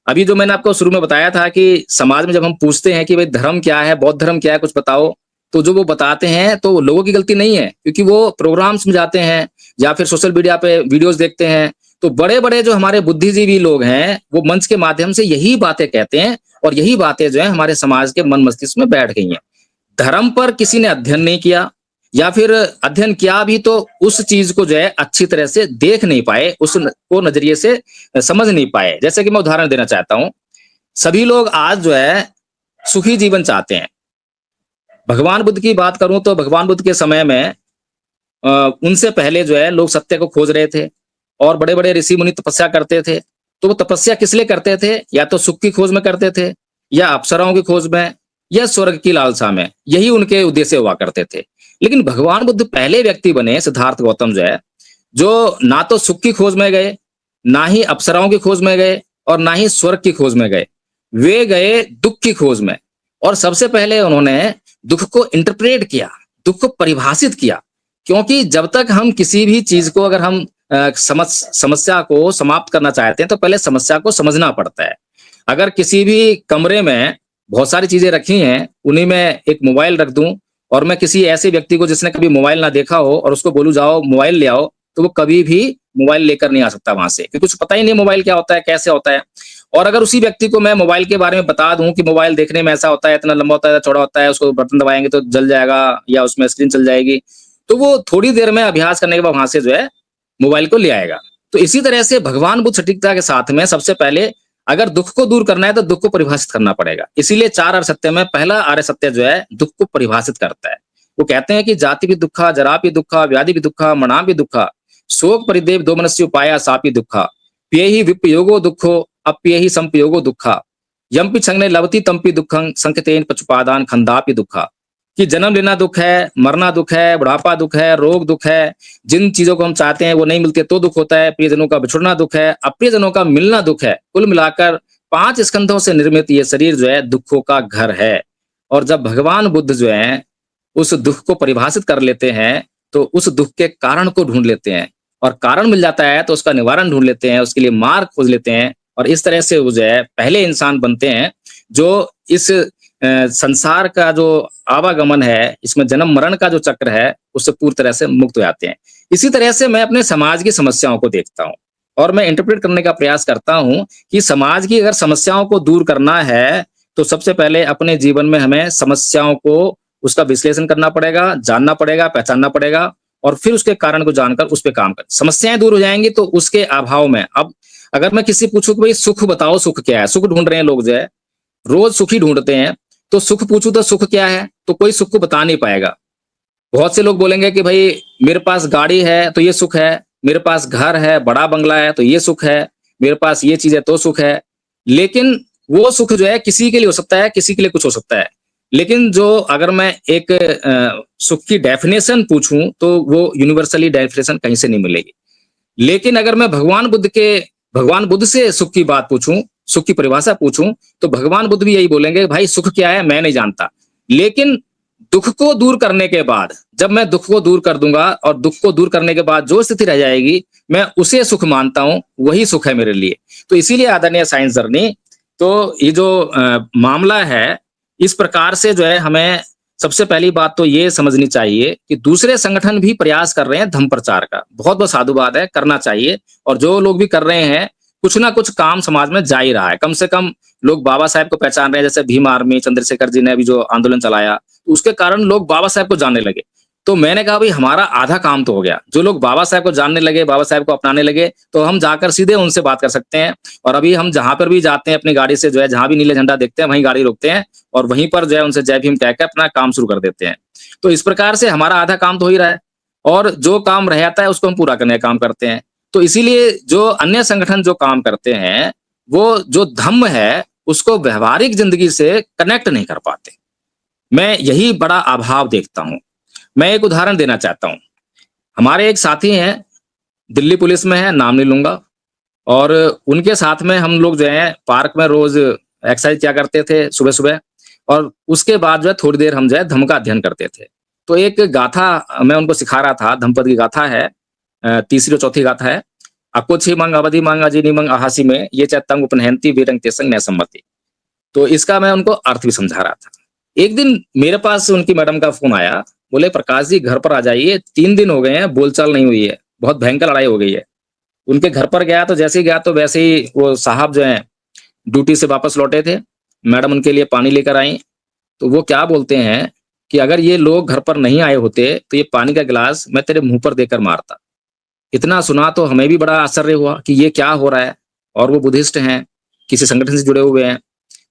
अभी जो मैंने आपको शुरू में बताया था कि समाज में जब हम पूछते हैं कि भाई धर्म क्या है, बौद्ध धर्म क्या है, कुछ बताओ, तो जो वो बताते हैं तो लोगों की गलती नहीं है, क्योंकि वो प्रोग्राम्स में जाते हैं या फिर सोशल मीडिया पे वीडियोस देखते हैं। तो बड़े-बड़े जो हमारे बुद्धिजीवी लोग हैं, वो मंच के माध्यम से यही बातें कहते हैं और यही बातें जो है हमारे समाज के मन मस्तिष्क में बैठ गई हैं। धर्म पर किसी ने अध्ययन नहीं किया या फिर अध्ययन किया भी तो उस चीज को जो है अच्छी तरह से देख नहीं पाए, को नजरिए से समझ नहीं पाए। जैसे कि मैं उदाहरण देना चाहता हूँ, सभी लोग आज जो है सुखी जीवन चाहते हैं। भगवान बुद्ध की बात करूं तो भगवान बुद्ध के समय में उनसे पहले जो है लोग सत्य को खोज रहे थे और बड़े-बड़े ऋषि-मुनि तपस्या करते थे। तो वो तपस्या किस लिए करते थे? या तो सुख की खोज में करते थे, या अप्सराओं की खोज में, या स्वर्ग की लालसा में। यही उनके उद्देश्य हुआ करते थे। लेकिन भगवान बुद्ध पहले व्यक्ति बने, सिद्धार्थ गौतम जो है, जो ना तो सुख की खोज में गए, ना ही अप्सराओं की खोज में गए और ना ही स्वर्ग की खोज में गए। वे गए दुःख की खोज में, और सबसे पहले उन्होंने दुःख को इंटरप्रेट किया, दुःख को परिभाषित किया। क्योंकि जब तक हम किसी भी चीज़ को अगर हम समस्या को समाप्त करना चाहते हैं, तो पहले समस्या को समझना पड़ता है। अगर किसी भी कमरे में बहुत सारी चीज़ें रखी हैं, उन्हीं में एक मोबाइल रख दूँ और मैं किसी ऐसे व्यक्ति को जिसने कभी मोबाइल ना देखा हो और उसको बोलूँ जाओ मोबाइल ले आओ, तो वो कभी भी मोबाइल लेकर नहीं आ सकता वहाँ से, क्योंकि उसको पता ही नहीं मोबाइल क्या होता है, कैसे होता है। और अगर उसी व्यक्ति को मैं मोबाइल के बारे में बता दूँ कि मोबाइल देखने में ऐसा होता है, इतना लंबा होता है, चौड़ा होता है, उसको बटन दबाएँगे तो जल जाएगा या उसमें स्क्रीन चल जाएगी, तो वो थोड़ी देर में अभ्यास करने के बाद वहाँ से जो है मोबाइल को ले आएगा। तो इसी तरह से भगवान बुद्ध सटीकता के साथ में सबसे पहले अगर दुःख को दूर करना है तो दुःख को परिभाषित करना पड़ेगा। इसीलिए 4 आर्य सत्य में पहला आर्य सत्य जो है दुःख को परिभाषित करता है। वो कहते हैं कि जाति भी दुःखा, जरा भी दुःखा, व्याधि भी दुःखा, मरणा भी दुःखा, शोक परिदेव दोमनस्य उपाया सापि दुःखा, प्येहि विपयोगो दुःखो अप्येहि संपयोगो दुःखा, यम्पि छंगने लभति तम्पि दुःखं संकेतेन पचुपादान खंदापि दुःखा। कि जन्म लेना दुःख है, मरना दुःख है, बुढ़ापा दुःख है, रोग दुःख है, जिन चीज़ों को हम चाहते हैं वो नहीं मिलती है तो दुःख होता है, प्रियजनों का बिछुड़ना दुःख है, अप्रियजनों का मिलना दुःख है। कुल मिलाकर 5 स्कंधों से निर्मित ये शरीर जो है दुःखों का घर है। और जब भगवान बुद्ध जो हैं उस दुःख को परिभाषित कर लेते हैं, तो उस दुःख के कारण को ढूँढ लेते हैं, और कारण मिल जाता है तो उसका निवारण ढूँढ लेते हैं, उसके लिए मार्ग खोज लेते हैं, और इस तरह से वो जो है पहले इंसान बनते हैं जो इस संसार का जो आवागमन है, इसमें जन्म-मरण का जो चक्र है, उससे पूरी तरह से मुक्त हो जाते हैं। इसी तरह से मैं अपने समाज की समस्याओं को देखता हूँ और मैं इंटरप्रेट करने का प्रयास करता हूँ कि समाज की अगर समस्याओं को दूर करना है, तो सबसे पहले अपने जीवन में हमें समस्याओं को उसका विश्लेषण करना पड़ेगा, जानना पड़ेगा, पहचानना पड़ेगा, और फिर उसके कारण को जानकर उस पे काम कर समस्याएँ दूर हो जाएँगी तो उसके अभाव में अब अगर मैं किसी पूछूँ कि भई सुख बताओ, सुख क्या है? सुख ढूँढ रहे हैं लोग जो है, रोज़ सुख ही ढूँढते हैं। तो सुख पूछूँ तो सुख क्या है? तो कोई सुख को बता नहीं पाएगा। बहुत से लोग बोलेंगे कि भई मेरे पास गाड़ी है तो ये सुख है, मेरे पास घर है, बड़ा बंगला है तो ये सुख है, मेरे पास ये चीज़ है तो सुख है। लेकिन वो सुख जो है किसी के लिए हो सकता है, किसी के लिए कुछ हो सकता है। लेकिन जो अगर मैं एक सुख की डेफिनेशन पूछूँ तो वो यूनिवर्सली डेफिनेशन कहीं से नहीं मिलेगी। लेकिन अगर मैं भगवान बुद्ध से सुख की बात पूछूं, सुख की परिभाषा पूछूं, तो भगवान बुद्ध भी यही बोलेंगे, भाई सुख क्या है मैं नहीं जानता। लेकिन दुख को दूर करने के बाद, जब मैं दुख को दूर कर दूंगा और दुख को दूर करने के बाद जो स्थिति रह जाएगी, मैं उसे सुख मानता हूं, वही सुख है मेरे लिए। तो इसीलिए आदरणीय साइंस जर्नी, तो ये जो मामला है, इस प्रकार से जो है हमें सबसे पहली बात तो ये समझनी चाहिए कि दूसरे संगठन भी प्रयास कर रहे हैं धम्म प्रचार का। बहुत-बहुत साधुवाद है, करना चाहिए, और जो लोग भी कर रहे हैं, कुछ ना कुछ काम समाज में जा ही रहा है। कम से कम लोग बाबा साहेब को पहचान रहे हैं, जैसे भीम आर्मी, चंद्रशेखर जी ने अभी जो आंदोलन चलाया, तो उसके कारण लोग बाबा साहेब को जानने लगे। तो मैंने कहा, भई हमारा आधा काम तो हो गया। जो लोग बाबा साहेब को जानने लगे, बाबा साहेब को अपनाने लगे, तो हम जाकर सीधे उनसे बात कर सकते हैं। और अभी हम जहाँ पर भी जाते हैं अपनी गाड़ी से जो है, जहाँ भी नीले झंडा देखते हैं, वहीं गाड़ी रोकते हैं और वहीं पर जो है उनसे जय भीम कह के अपना काम शुरू कर देते हैं। तो इस प्रकार से हमारा आधा काम तो हो ही रहा है, और जो काम रह जाता है उसको हम पूरा करने का काम करते हैं। तो इसीलिए जो अन्य संगठन जो काम करते हैं, वो जो धम्म है, उसको व्यावहारिक ज़िंदगी से कनेक्ट नहीं कर पाते। मैं यही बड़ा अभाव देखता हूँ। मैं एक उदाहरण देना चाहता हूँ। हमारे एक साथी हैं, दिल्ली पुलिस में हैं, नाम नहीं लूँगा, और उनके साथ में हम लोग जो हैं पार्क में रोज़ एक्सरसाइज किया करते थे सुबह-सुबह, और उसके बाद जो है थोड़ी देर हम जो है धम्म का अध्ययन करते थे। तो एक गाथा मैं उनको सिखा रहा था, धम्मपद की गाथा है, तीसरी और चौथी गाथा है। अकोछि मंग अवधि मंग अजिनि मंग अहासि में ये चैतंग उपनहंति वीरंग तेसंग न सम्मति। तो इसका मैं उनको अर्थ भी समझा रहा था। एक दिन मेरे पास उनकी मैडम का फ़ोन आया, बोले प्रकाश जी घर पर आ जाइए, 3 दिन हो गए हैं बोलचाल नहीं हुई है, बहुत भयंकर लड़ाई हो गई है। उनके घर पर गया तो जैसे ही गया तो वैसे ही वो साहब जो हैं ड्यूटी से वापस लौटे थे। मैडम उनके लिए पानी लेकर आईं, तो वो क्या बोलते हैं कि अगर ये लोग घर पर नहीं आए होते तो ये पानी का गिलास मैं तेरे मुँह पर देकर मारता। इतना सुना तो हमें भी बड़ा आश्चर्य हुआ कि ये क्या हो रहा है, और वो बुद्धिस्ट हैं, किसी संगठन से जुड़े हुए हैं।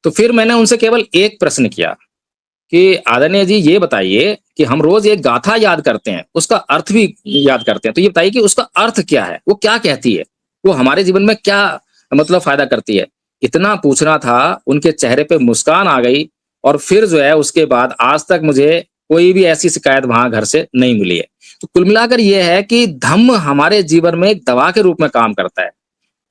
तो फिर मैंने उनसे केवल एक प्रश्न किया कि आदरणीय जी ये बताइए कि हम रोज़ एक गाथा याद करते हैं, उसका अर्थ भी याद करते हैं। तो ये बताइए कि उसका अर्थ क्या है? वो क्या कहती है? वो हमारे जीवन में क्या मतलब फ़ायदा करती है? इतना पूछना था, उनके चेहरे पे मुस्कान आ गई और फिर जो है उसके बाद आज तक मुझे कोई भी ऐसी शिकायत वहाँ घर से नहीं मिली है। तो कुल मिलाकर ये है कि धम्म हमारे जीवन में एक दवा के रूप में काम करता है।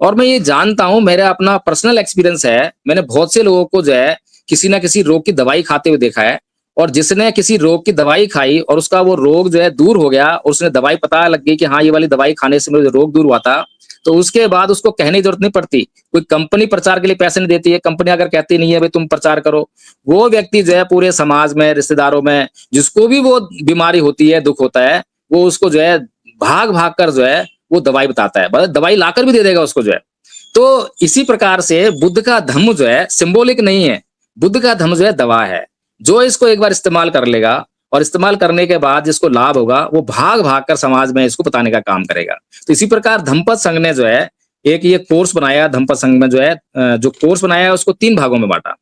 और मैं ये जानता हूँ, मेरा अपना पर्सनल एक्सपीरियंस है, मैंने बहुत से लोगों को जो है किसी न किसी रोग की दवाई खाते हुए देखा है और जिसने किसी रोग की दवाई खाई और उसका वो रोग जो है दूर हो गया और उसने दवाई पता लग गई कि हाँ, ये वाली दवाई खाने से मुझे रोग दूर हुआ था, तो उसके बाद उसको कहने की ज़रूरत नहीं पड़ती। कोई कंपनी प्रचार के लिए पैसे नहीं देती है, कंपनी अगर कहती नहीं है भई तुम प्रचार करो, वो व्यक्ति जो है पूरे समाज में, रिश्तेदारों में, जिसको भी वो बीमारी होती है, दुःख होता है, वो उसको जो है भाग-भाग कर जो है वो दवाई बताता है। मतलब दवाई लाकर भी दे देगा उसको जो है। तो इसी प्रकार से बुद्ध का धम्म जो है सिंबॉलिक नहीं है, बुद्ध का धम्म जो है दवा है। जो इसको एक बार इस्तेमाल कर लेगा और इस्तेमाल करने के बाद जिसको लाभ होगा, वो भाग-भाग कर समाज में इसको बताने का काम करेगा। तो इसी प्रकार धम्मपद संघ ने जो है, एक ये कोर्स बनाया धम्मपद संघ में जो है जो कोर्स बनाया है उसको 3 भागों में बाँटा।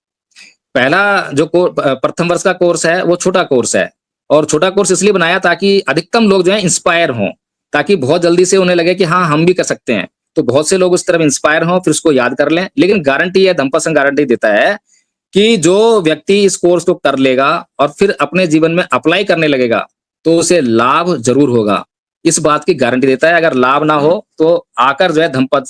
पहला जो प्रथम वर्ष का कोर्स है, वो छोटा कोर्स है और छोटा कोर्स इसलिए बनाया ताकि अधिकतम लोग जो हैं इंस्पायर हों, ताकि बहुत जल्दी से उन्हें लगे कि हाँ, हम भी कर सकते हैं। तो बहुत से लोग उस तरफ इंस्पायर हों, फिर उसको याद कर लें। लेकिन गारंटी है, धम्मपद संघ गारंटी देता है कि जो व्यक्ति इस कोर्स को कर लेगा और फिर अपने जीवन में अप्लाई करने लगेगा, तो उसे लाभ ज़रूर होगा। इस बात की गारंटी देता है, अगर लाभ ना हो, तो आकर जो है धम्मपद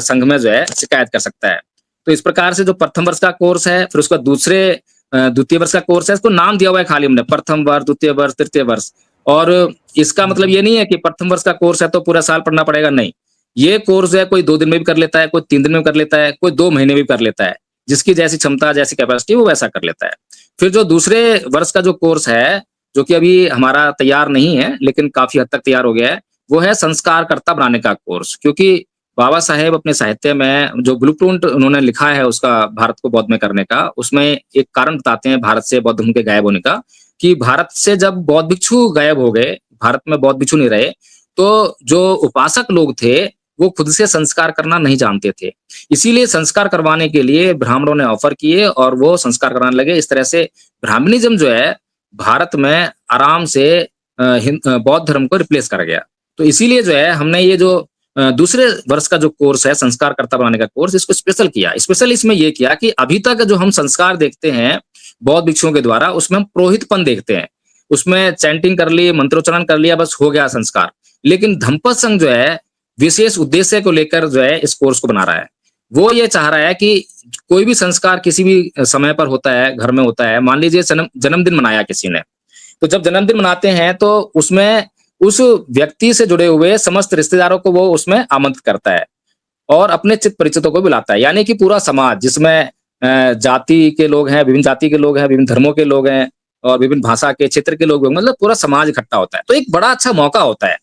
संघ में जो है शिकायत कर सकता है। तो इस प्रकार से जो प्रथम वर्ष का कोर्स है, फिर उसका द्वितीय वर्ष का कोर्स है, इसको नाम दिया हुआ है खाली हमने, प्रथम वर्ष, द्वितीय वर्ष, तृतीय वर्ष। और इसका मतलब ये नहीं है कि प्रथम वर्ष का कोर्स है तो पूरा साल पढ़ना पड़ेगा, नहीं। ये कोर्स जो है कोई 2 दिन में भी कर लेता है, कोई 3 दिन में कर लेता है, कोई 2 महीने में भी कर लेता है। जिसकी जैसी क्षमता, जैसी कैपेसिटी वो वैसा कर लेता है। फिर जो दूसरे वर्ष का जो कोर्स है, जो कि अभी हमारा तैयार नहीं है, लेकिन काफ़ी हद तक तैयार हो गया है, वो है संस्कारकर्ता बनाने का कोर्स। क्योंकि बाबा साहेब अपने साहित्य में जो ब्लूप्रिंट उन्होंने लिखा है उसका भारत को बौद्ध में करने का, उसमें एक कारण बताते हैं भारत से बौद्ध धर्म के गायब होने का, कि भारत से जब बौद्ध भिक्षु गायब हो गए, भारत में बौद्ध भिक्षु नहीं रहे, तो जो उपासक लोग थे, वो खुद से संस्कार करना नहीं जानते थे। इसीलिए संस्कार करवाने के लिए ब्राह्मणों ने ऑफर किए और वो संस्कार कराने लगे। इस तरह से ब्राह्मणिज़्म जो है, भारत में आराम से बौद्ध धर्म को रिप्लेस कर गया। तो इसीलिए जो है हमने ये जो दूसरे वर्ष का जो कोर्स है संस्कारकर्ता बनाने का कोर्स, इसको स्पेशल किया। स्पेशल इसमें ये किया कि अभी तक जो हम संस्कार देखते हैं बौद्ध भिक्षुओं के द्वारा, उसमें हम पुरोहितपन देखते हैं। उसमें चैंटिंग कर ली, मंत्रोच्चारण कर लिया, बस हो गया संस्कार। लेकिन धम्मपद संघ जो है, विशेष उद्देश्य को लेकर जो है इस कोर्स को बना रहा है। वो ये चाह रहा है कि कोई भी संस्कार किसी भी समय पर होता है, घर में होता है। मान लीजिए जन्मदिन मनाया किसी ने, तो जब जन्मदिन मनाते हैं तो उसमें उस व्यक्ति से जुड़े हुए समस्त रिश्तेदारों को वो उसमें आमंत्रित करता है और अपने चित परिचितों को बुलाता है। यानी कि पूरा समाज जिसमें जाति के लोग हैं, विभिन्न जाति के लोग हैं, विभिन्न धर्मों के लोग हैं और विभिन्न भाषा के क्षेत्र के लोग हैं, मतलब पूरा समाज इकट्ठा होता है। तो एक बड़ा अच्छा मौका होता है।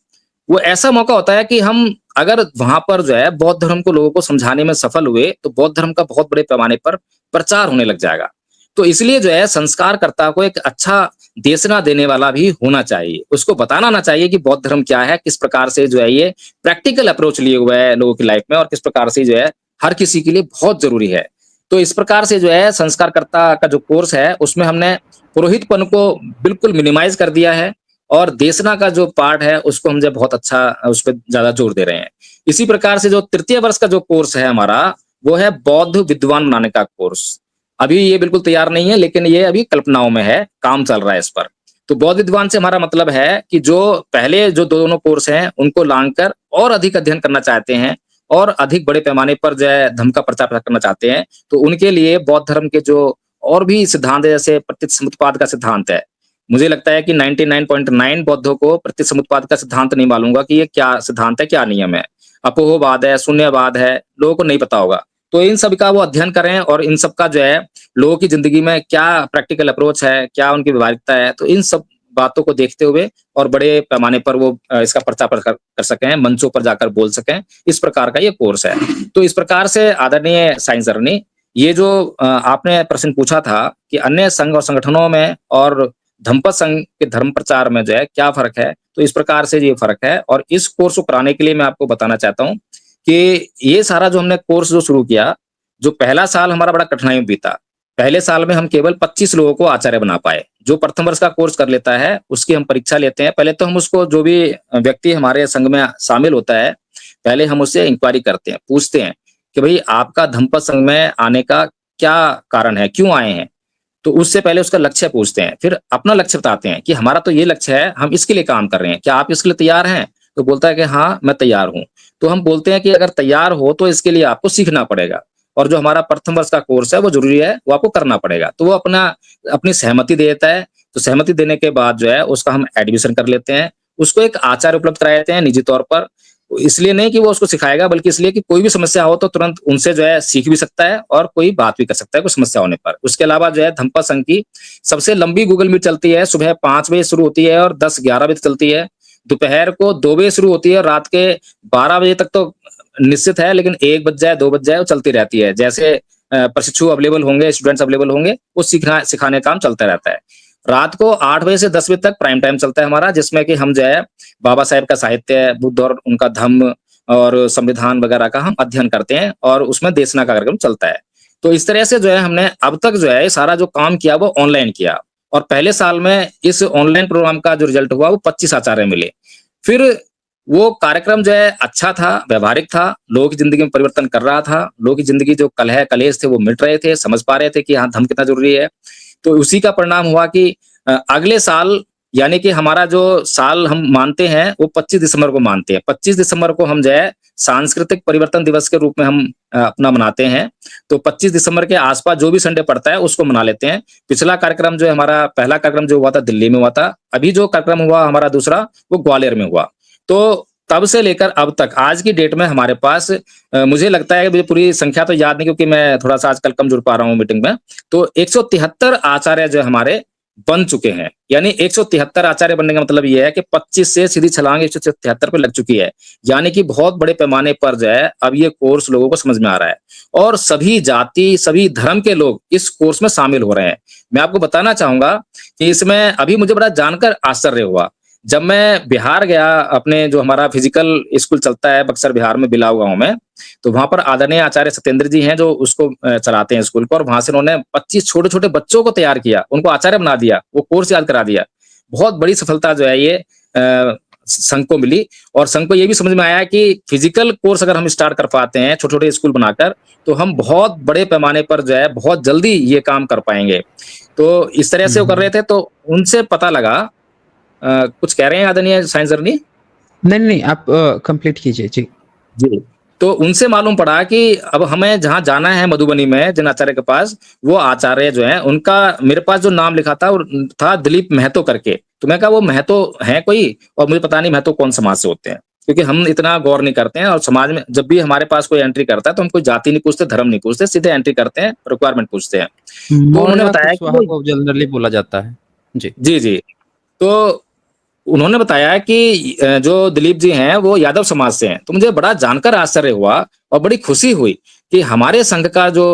वो ऐसा मौका होता है कि हम अगर वहाँ पर जो है बौद्ध धर्म को लोगों को समझाने में सफल हुए, तो बौद्ध धर्म का बहुत बड़े पैमाने पर प्रचार होने लग जाएगा। तो इसलिए जो है संस्कारकर्ता को एक अच्छा देशना देने वाला भी होना चाहिए। उसको बताना आना चाहिए कि बौद्ध धर्म क्या है, किस प्रकार से जो है ये प्रैक्टिकल अप्रोच लिए हुआ है लोगों की लाइफ में और किस प्रकार से जो है हर किसी के लिए बहुत ज़रूरी है। तो इस प्रकार से जो है संस्कारकर्ता का जो कोर्स है, उसमें हमने पुरोहितपन को बिल्कुल मिनिमाइज़ कर दिया है और देशना का जो पार्ट है, उसको हम जो बहुत अच्छा उस पे ज़्यादा जोर दे रहे हैं। इसी प्रकार से जो तृतीय वर्ष का जो कोर्स है हमारा, वो है बौद्ध विद्वान बनाने का कोर्स। अभी ये बिल्कुल तैयार नहीं है, लेकिन ये अभी कल्पनाओं में है, काम चल रहा है इस पर। तो बौद्ध विद्वान से हमारा मतलब है कि जो पहले जो दोनों कोर्स हैं, उनको लांघकर और अधिक अध्ययन करना चाहते हैं और अधिक बड़े पैमाने पर जो है धर्म का प्रचार-प्रसार करना चाहते हैं, तो उनके लिए बौद्ध धर्म के जो और भी सिद्धांत है, जैसे प्रतीसमुत्पाद का सिद्धांत है। मुझे लगता है कि 99.9 बौद्धों को प्रतीसमुत्पाद का सिद्धांत नहीं मालूम होगा कि ये क्या सिद्धांत है, क्या नियम है। अपोहवाद है, शून्यवाद है, लोगों को नहीं पता होगा। तो इन सब का वो अध्ययन करें और इन सब का जो है लोगों की ज़िंदगी में क्या प्रैक्टिकल अप्रोच है, क्या उनकी व्यावहारिकता है, तो इन सब बातों को देखते हुए और बड़े पैमाने पर वो इसका प्रचार-प्रसार कर सकें, मंचों पर जाकर बोल सकें, इस प्रकार का ये कोर्स है। तो इस प्रकार से आदरणीय साइंस सरनी, ये जो आपने प्रश्न पूछा था कि अन्य संघ और संगठनों में और धम्मपद संघ के धर्म प्रचार में जो है क्या फ़र्क है? तो इस प्रकार से ये फ़र्क है और इस कोर्स को कराने के लिए मैं आपको बताना चाहता हूँ कि ये सारा जो हमने कोर्स जो शुरू किया, जो पहला साल हमारा बड़ा कठिनाई में बीता। पहले साल में हम केवल 25 लोगों को आचार्य बना पाए। जो प्रथम वर्ष का कोर्स कर लेता है, उसकी हम परीक्षा लेते हैं। पहले तो हम उसको, जो भी व्यक्ति हमारे संघ में शामिल होता है, पहले हम उससे इंक्वायरी करते हैं, पूछते हैं कि भई आपका धम्मपद संघ में आने का क्या कारण है? क्यों आए हैं? तो उससे पहले उसका लक्ष्य पूछते हैं, फिर अपना लक्ष्य बताते हैं कि हमारा तो ये लक्ष्य है, हम इसके लिए काम कर रहे हैं, क्या आप इसके लिए तैयार हैं? तो बोलता है कि हाँ, मैं तैयार हूँ। तो हम बोलते हैं कि अगर तैयार हो तो इसके लिए आपको सीखना पड़ेगा, और जो हमारा प्रथम वर्ष का कोर्स है वो ज़रूरी है, वो आपको करना पड़ेगा। तो वो अपनी सहमति दे देता है, तो सहमति देने के बाद जो है उसका हम एडमिशन कर लेते हैं। उसको एक आचार्य उपलब्ध करा देते हैं निजी तौर पर, इसलिए नहीं कि वो उसको सिखाएगा, बल्कि इसलिए कि कोई भी समस्या हो तो तुरंत उनसे जो है सीख भी सकता है और कोई बात भी कर सकता है कोई समस्या होने पर। उसके अलावा जो है धम्मपद संघ की सबसे लंबी गूगल मीट चलती है, सुबह 5 बजे शुरू होती है और 10-11 बजे चलती है। दोपहर को 2 बजे शुरू होती है और रात के 12 बजे तक तो निश्चित है, लेकिन 1 बज जाए, 2 बज जाए, वो चलती रहती है। जैसे प्रशिक्षु अवेलेबल होंगे, स्टूडेंट्स अवेलेबल होंगे, वो सिखाने का काम चलता रहता है। रात को 8 बजे से 10 बजे तक प्राइम टाइम चलता है हमारा, जिसमें कि हम जो है बाबा साहेब का साहित्य, बुद्ध और उनका धम्म और संविधान वगैरह का हम अध्ययन करते हैं, और उसमें देशना का कार्यक्रम चलता है। तो इस तरह से जो है हमने अब तक जो है ये सारा जो काम किया वो ऑनलाइन किया, और पहले साल में इस ऑनलाइन प्रोग्राम का जो रिजल्ट हुआ वो 25 आचार्य मिले। फिर वो कार्यक्रम जो है अच्छा था, व्यावहारिक था, लोगों की ज़िंदगी में परिवर्तन कर रहा था, लोगों की ज़िंदगी जो कलह कलेश थे वो मिट रहे थे, समझ पा रहे थे कि हाँ, धम्म कितना ज़रूरी है। तो उसी का परिणाम हुआ कि अगले साल, यानी कि हमारा जो साल हम मानते हैं वो 25 दिसंबर को मानते हैं। 25 दिसंबर को हम जो है सांस्कृतिक परिवर्तन दिवस के रूप में हम अपना मनाते हैं। तो 25 दिसंबर के आस-पास जो भी संडे पड़ता है उसको मना लेते हैं। पिछला कार्यक्रम जो है, हमारा पहला कार्यक्रम जो हुआ था दिल्ली में हुआ था। अभी जो कार्यक्रम हुआ हमारा दूसरा, वो ग्वालियर में हुआ। तो तब से लेकर अब तक आज की डेट में हमारे पास मुझे लगता है कि मुझे पूरी संख्या तो याद नहीं, क्योंकि मैं थोड़ा-सा आजकल कम जुड़ पा रहा हूँ मीटिंग में। तो 173 आचार्य जो हमारे बन चुके हैं। यानी 173 आचार्य बनने का मतलब ये है कि 25 से सीधी छलांग 173 पे लग चुकी है। यानी कि बहुत बड़े पैमाने पर जो है अब ये कोर्स लोगों को समझ में आ रहा है, और सभी जाति, सभी धर्म के लोग इस कोर्स में शामिल हो रहे हैं। मैं आपको बताना चाहूँगा कि इसमें अभी मुझे बड़ा जानकर आश्चर्य हुआ। जब मैं बिहार गया, अपने जो हमारा फिजिकल स्कूल चलता है बक्सर बिहार में, बिलाव गाँव में, तो वहाँ पर आदरणीय आचार्य सत्येंद्र जी हैं जो उसको चलाते हैं स्कूल को, और वहाँ से उन्होंने 25 छोटे-छोटे बच्चों को तैयार किया, उनको आचार्य बना दिया, वो कोर्स याद करा दिया। बहुत बड़ी सफलता जो है ये संघ को मिली, और संघ को ये भी समझ में आया कि फिजिकल कोर्स अगर हम स्टार्ट कर पाते हैं छोटे-छोटे स्कूल बनाकर, तो हम बहुत बड़े पैमाने पर जो है बहुत जल्दी ये काम कर पाएँगे। तो इस तरह से वो कर रहे थे, तो उनसे पता लगा। कुछ कह रहे हैं आदरणीय साइंस जर्नी? नहीं, आप कंप्लीट कीजिए। जी। जी। तो उनसे मालूम पड़ा कि अब हमें जहाँ जाना है मधुबनी में जिन आचार्य के पास, वो आचार्य जो हैं उनका मेरे पास जो नाम लिखा था वो था दिलीप महतो करके। तो मैं कहा वो महतो हैं कोई? और मुझे पता नहीं महतो कौन समाज से होते हैं, क्योंकि हम इतना गौर नहीं करते हैं, और समाज में जब भी हमारे पास कोई एंट्री करता है तो हम कोई जाति नहीं पूछते, धर्म नहीं पूछते, सीधे एंट्री करते हैं, रिक्वायरमेंट पूछते हैं। तो उन्होंने मौलाना बताया कुशवाहा कि को जनरली बोला जाता है। जी। जी, जी। तो उन्होंने बताया कि जो दिलीप जी हैं वो यादव समाज से हैं। तो मुझे बड़ा जानकर आश्चर्य हुआ और बड़ी खुशी हुई कि हमारे संघ का जो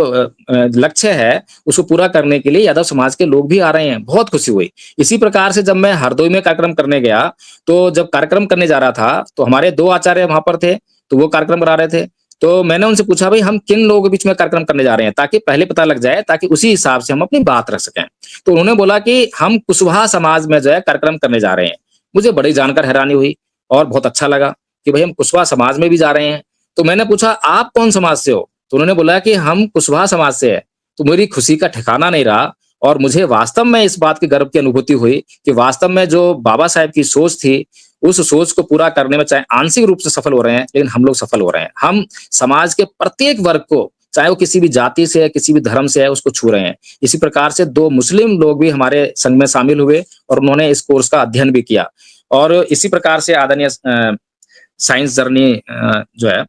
लक्ष्य है उसको पूरा करने के लिए यादव समाज के लोग भी आ रहे हैं। बहुत खुशी हुई। इसी प्रकार से जब मैं हरदोई में कार्यक्रम करने गया, तो जब कार्यक्रम करने जा रहा था तो हमारे 2 आचार्य वहाँ पर थे, तो वो कार्यक्रम करा रहे थे। तो मैंने उनसे पूछा, भई हम किन लोगों के बीच में कार्यक्रम करने जा रहे हैं, ताकि पहले पता लग जाए, ताकि उसी हिसाब से हम अपनी बात रख सकें। तो उन्होंने बोला कि हम कुशवाहा समाज में जो है कार्यक्रम करने जा रहे हैं। मुझे बड़ी जानकर हैरानी हुई और बहुत अच्छा लगा कि भई हम कुशवाहा समाज में भी जा रहे हैं। तो मैंने पूछा, आप कौन समाज से हो? तो उन्होंने बोला कि हम कुशवाहा समाज से हैं। तो मेरी खुशी का ठिकाना नहीं रहा, और मुझे वास्तव में इस बात की गर्व की अनुभूति हुई कि वास्तव में जो बाबा साहेब की सोच थी, उस सोच को पूरा करने में चाहे आंशिक रूप से सफल हो रहे हैं, लेकिन हम लोग सफल हो रहे हैं। हम समाज के प्रत्येक वर्ग को, चाहे वो किसी भी जाति से है, किसी भी धर्म से है, उसको छू रहे हैं। इसी प्रकार से 2 मुस्लिम लोग भी हमारे संघ में शामिल हुए और उन्होंने इस कोर्स का अध्ययन भी किया। और इसी प्रकार से आदरणीय साइंस जर्नी जो है,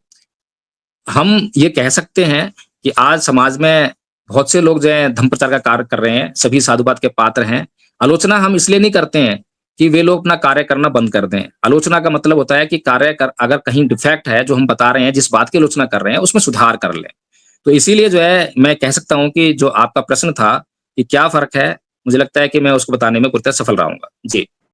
हम ये कह सकते हैं कि आज समाज में बहुत से लोग जो हैं धर्म प्रचार का कार्य कर रहे हैं, सभी साधुवाद के पात्र हैं। आलोचना हम इसलिए नहीं करते हैं कि वे लोग अपना कार्य करना बंद कर दें। आलोचना का मतलब होता है कि अगर कहीं डिफेक्ट है जो हम बता रहे हैं, जिस बात की आलोचना कर रहे हैं, उसमें सुधार कर लें। तो इसीलिए जो है मैं कह सकता हूँ कि जो आपका प्रश्न था कि क्या फ़र्क है, मुझे लगता है कि मैं उसको बताने में पूरी तरह सफल रहा हूँगा। जी।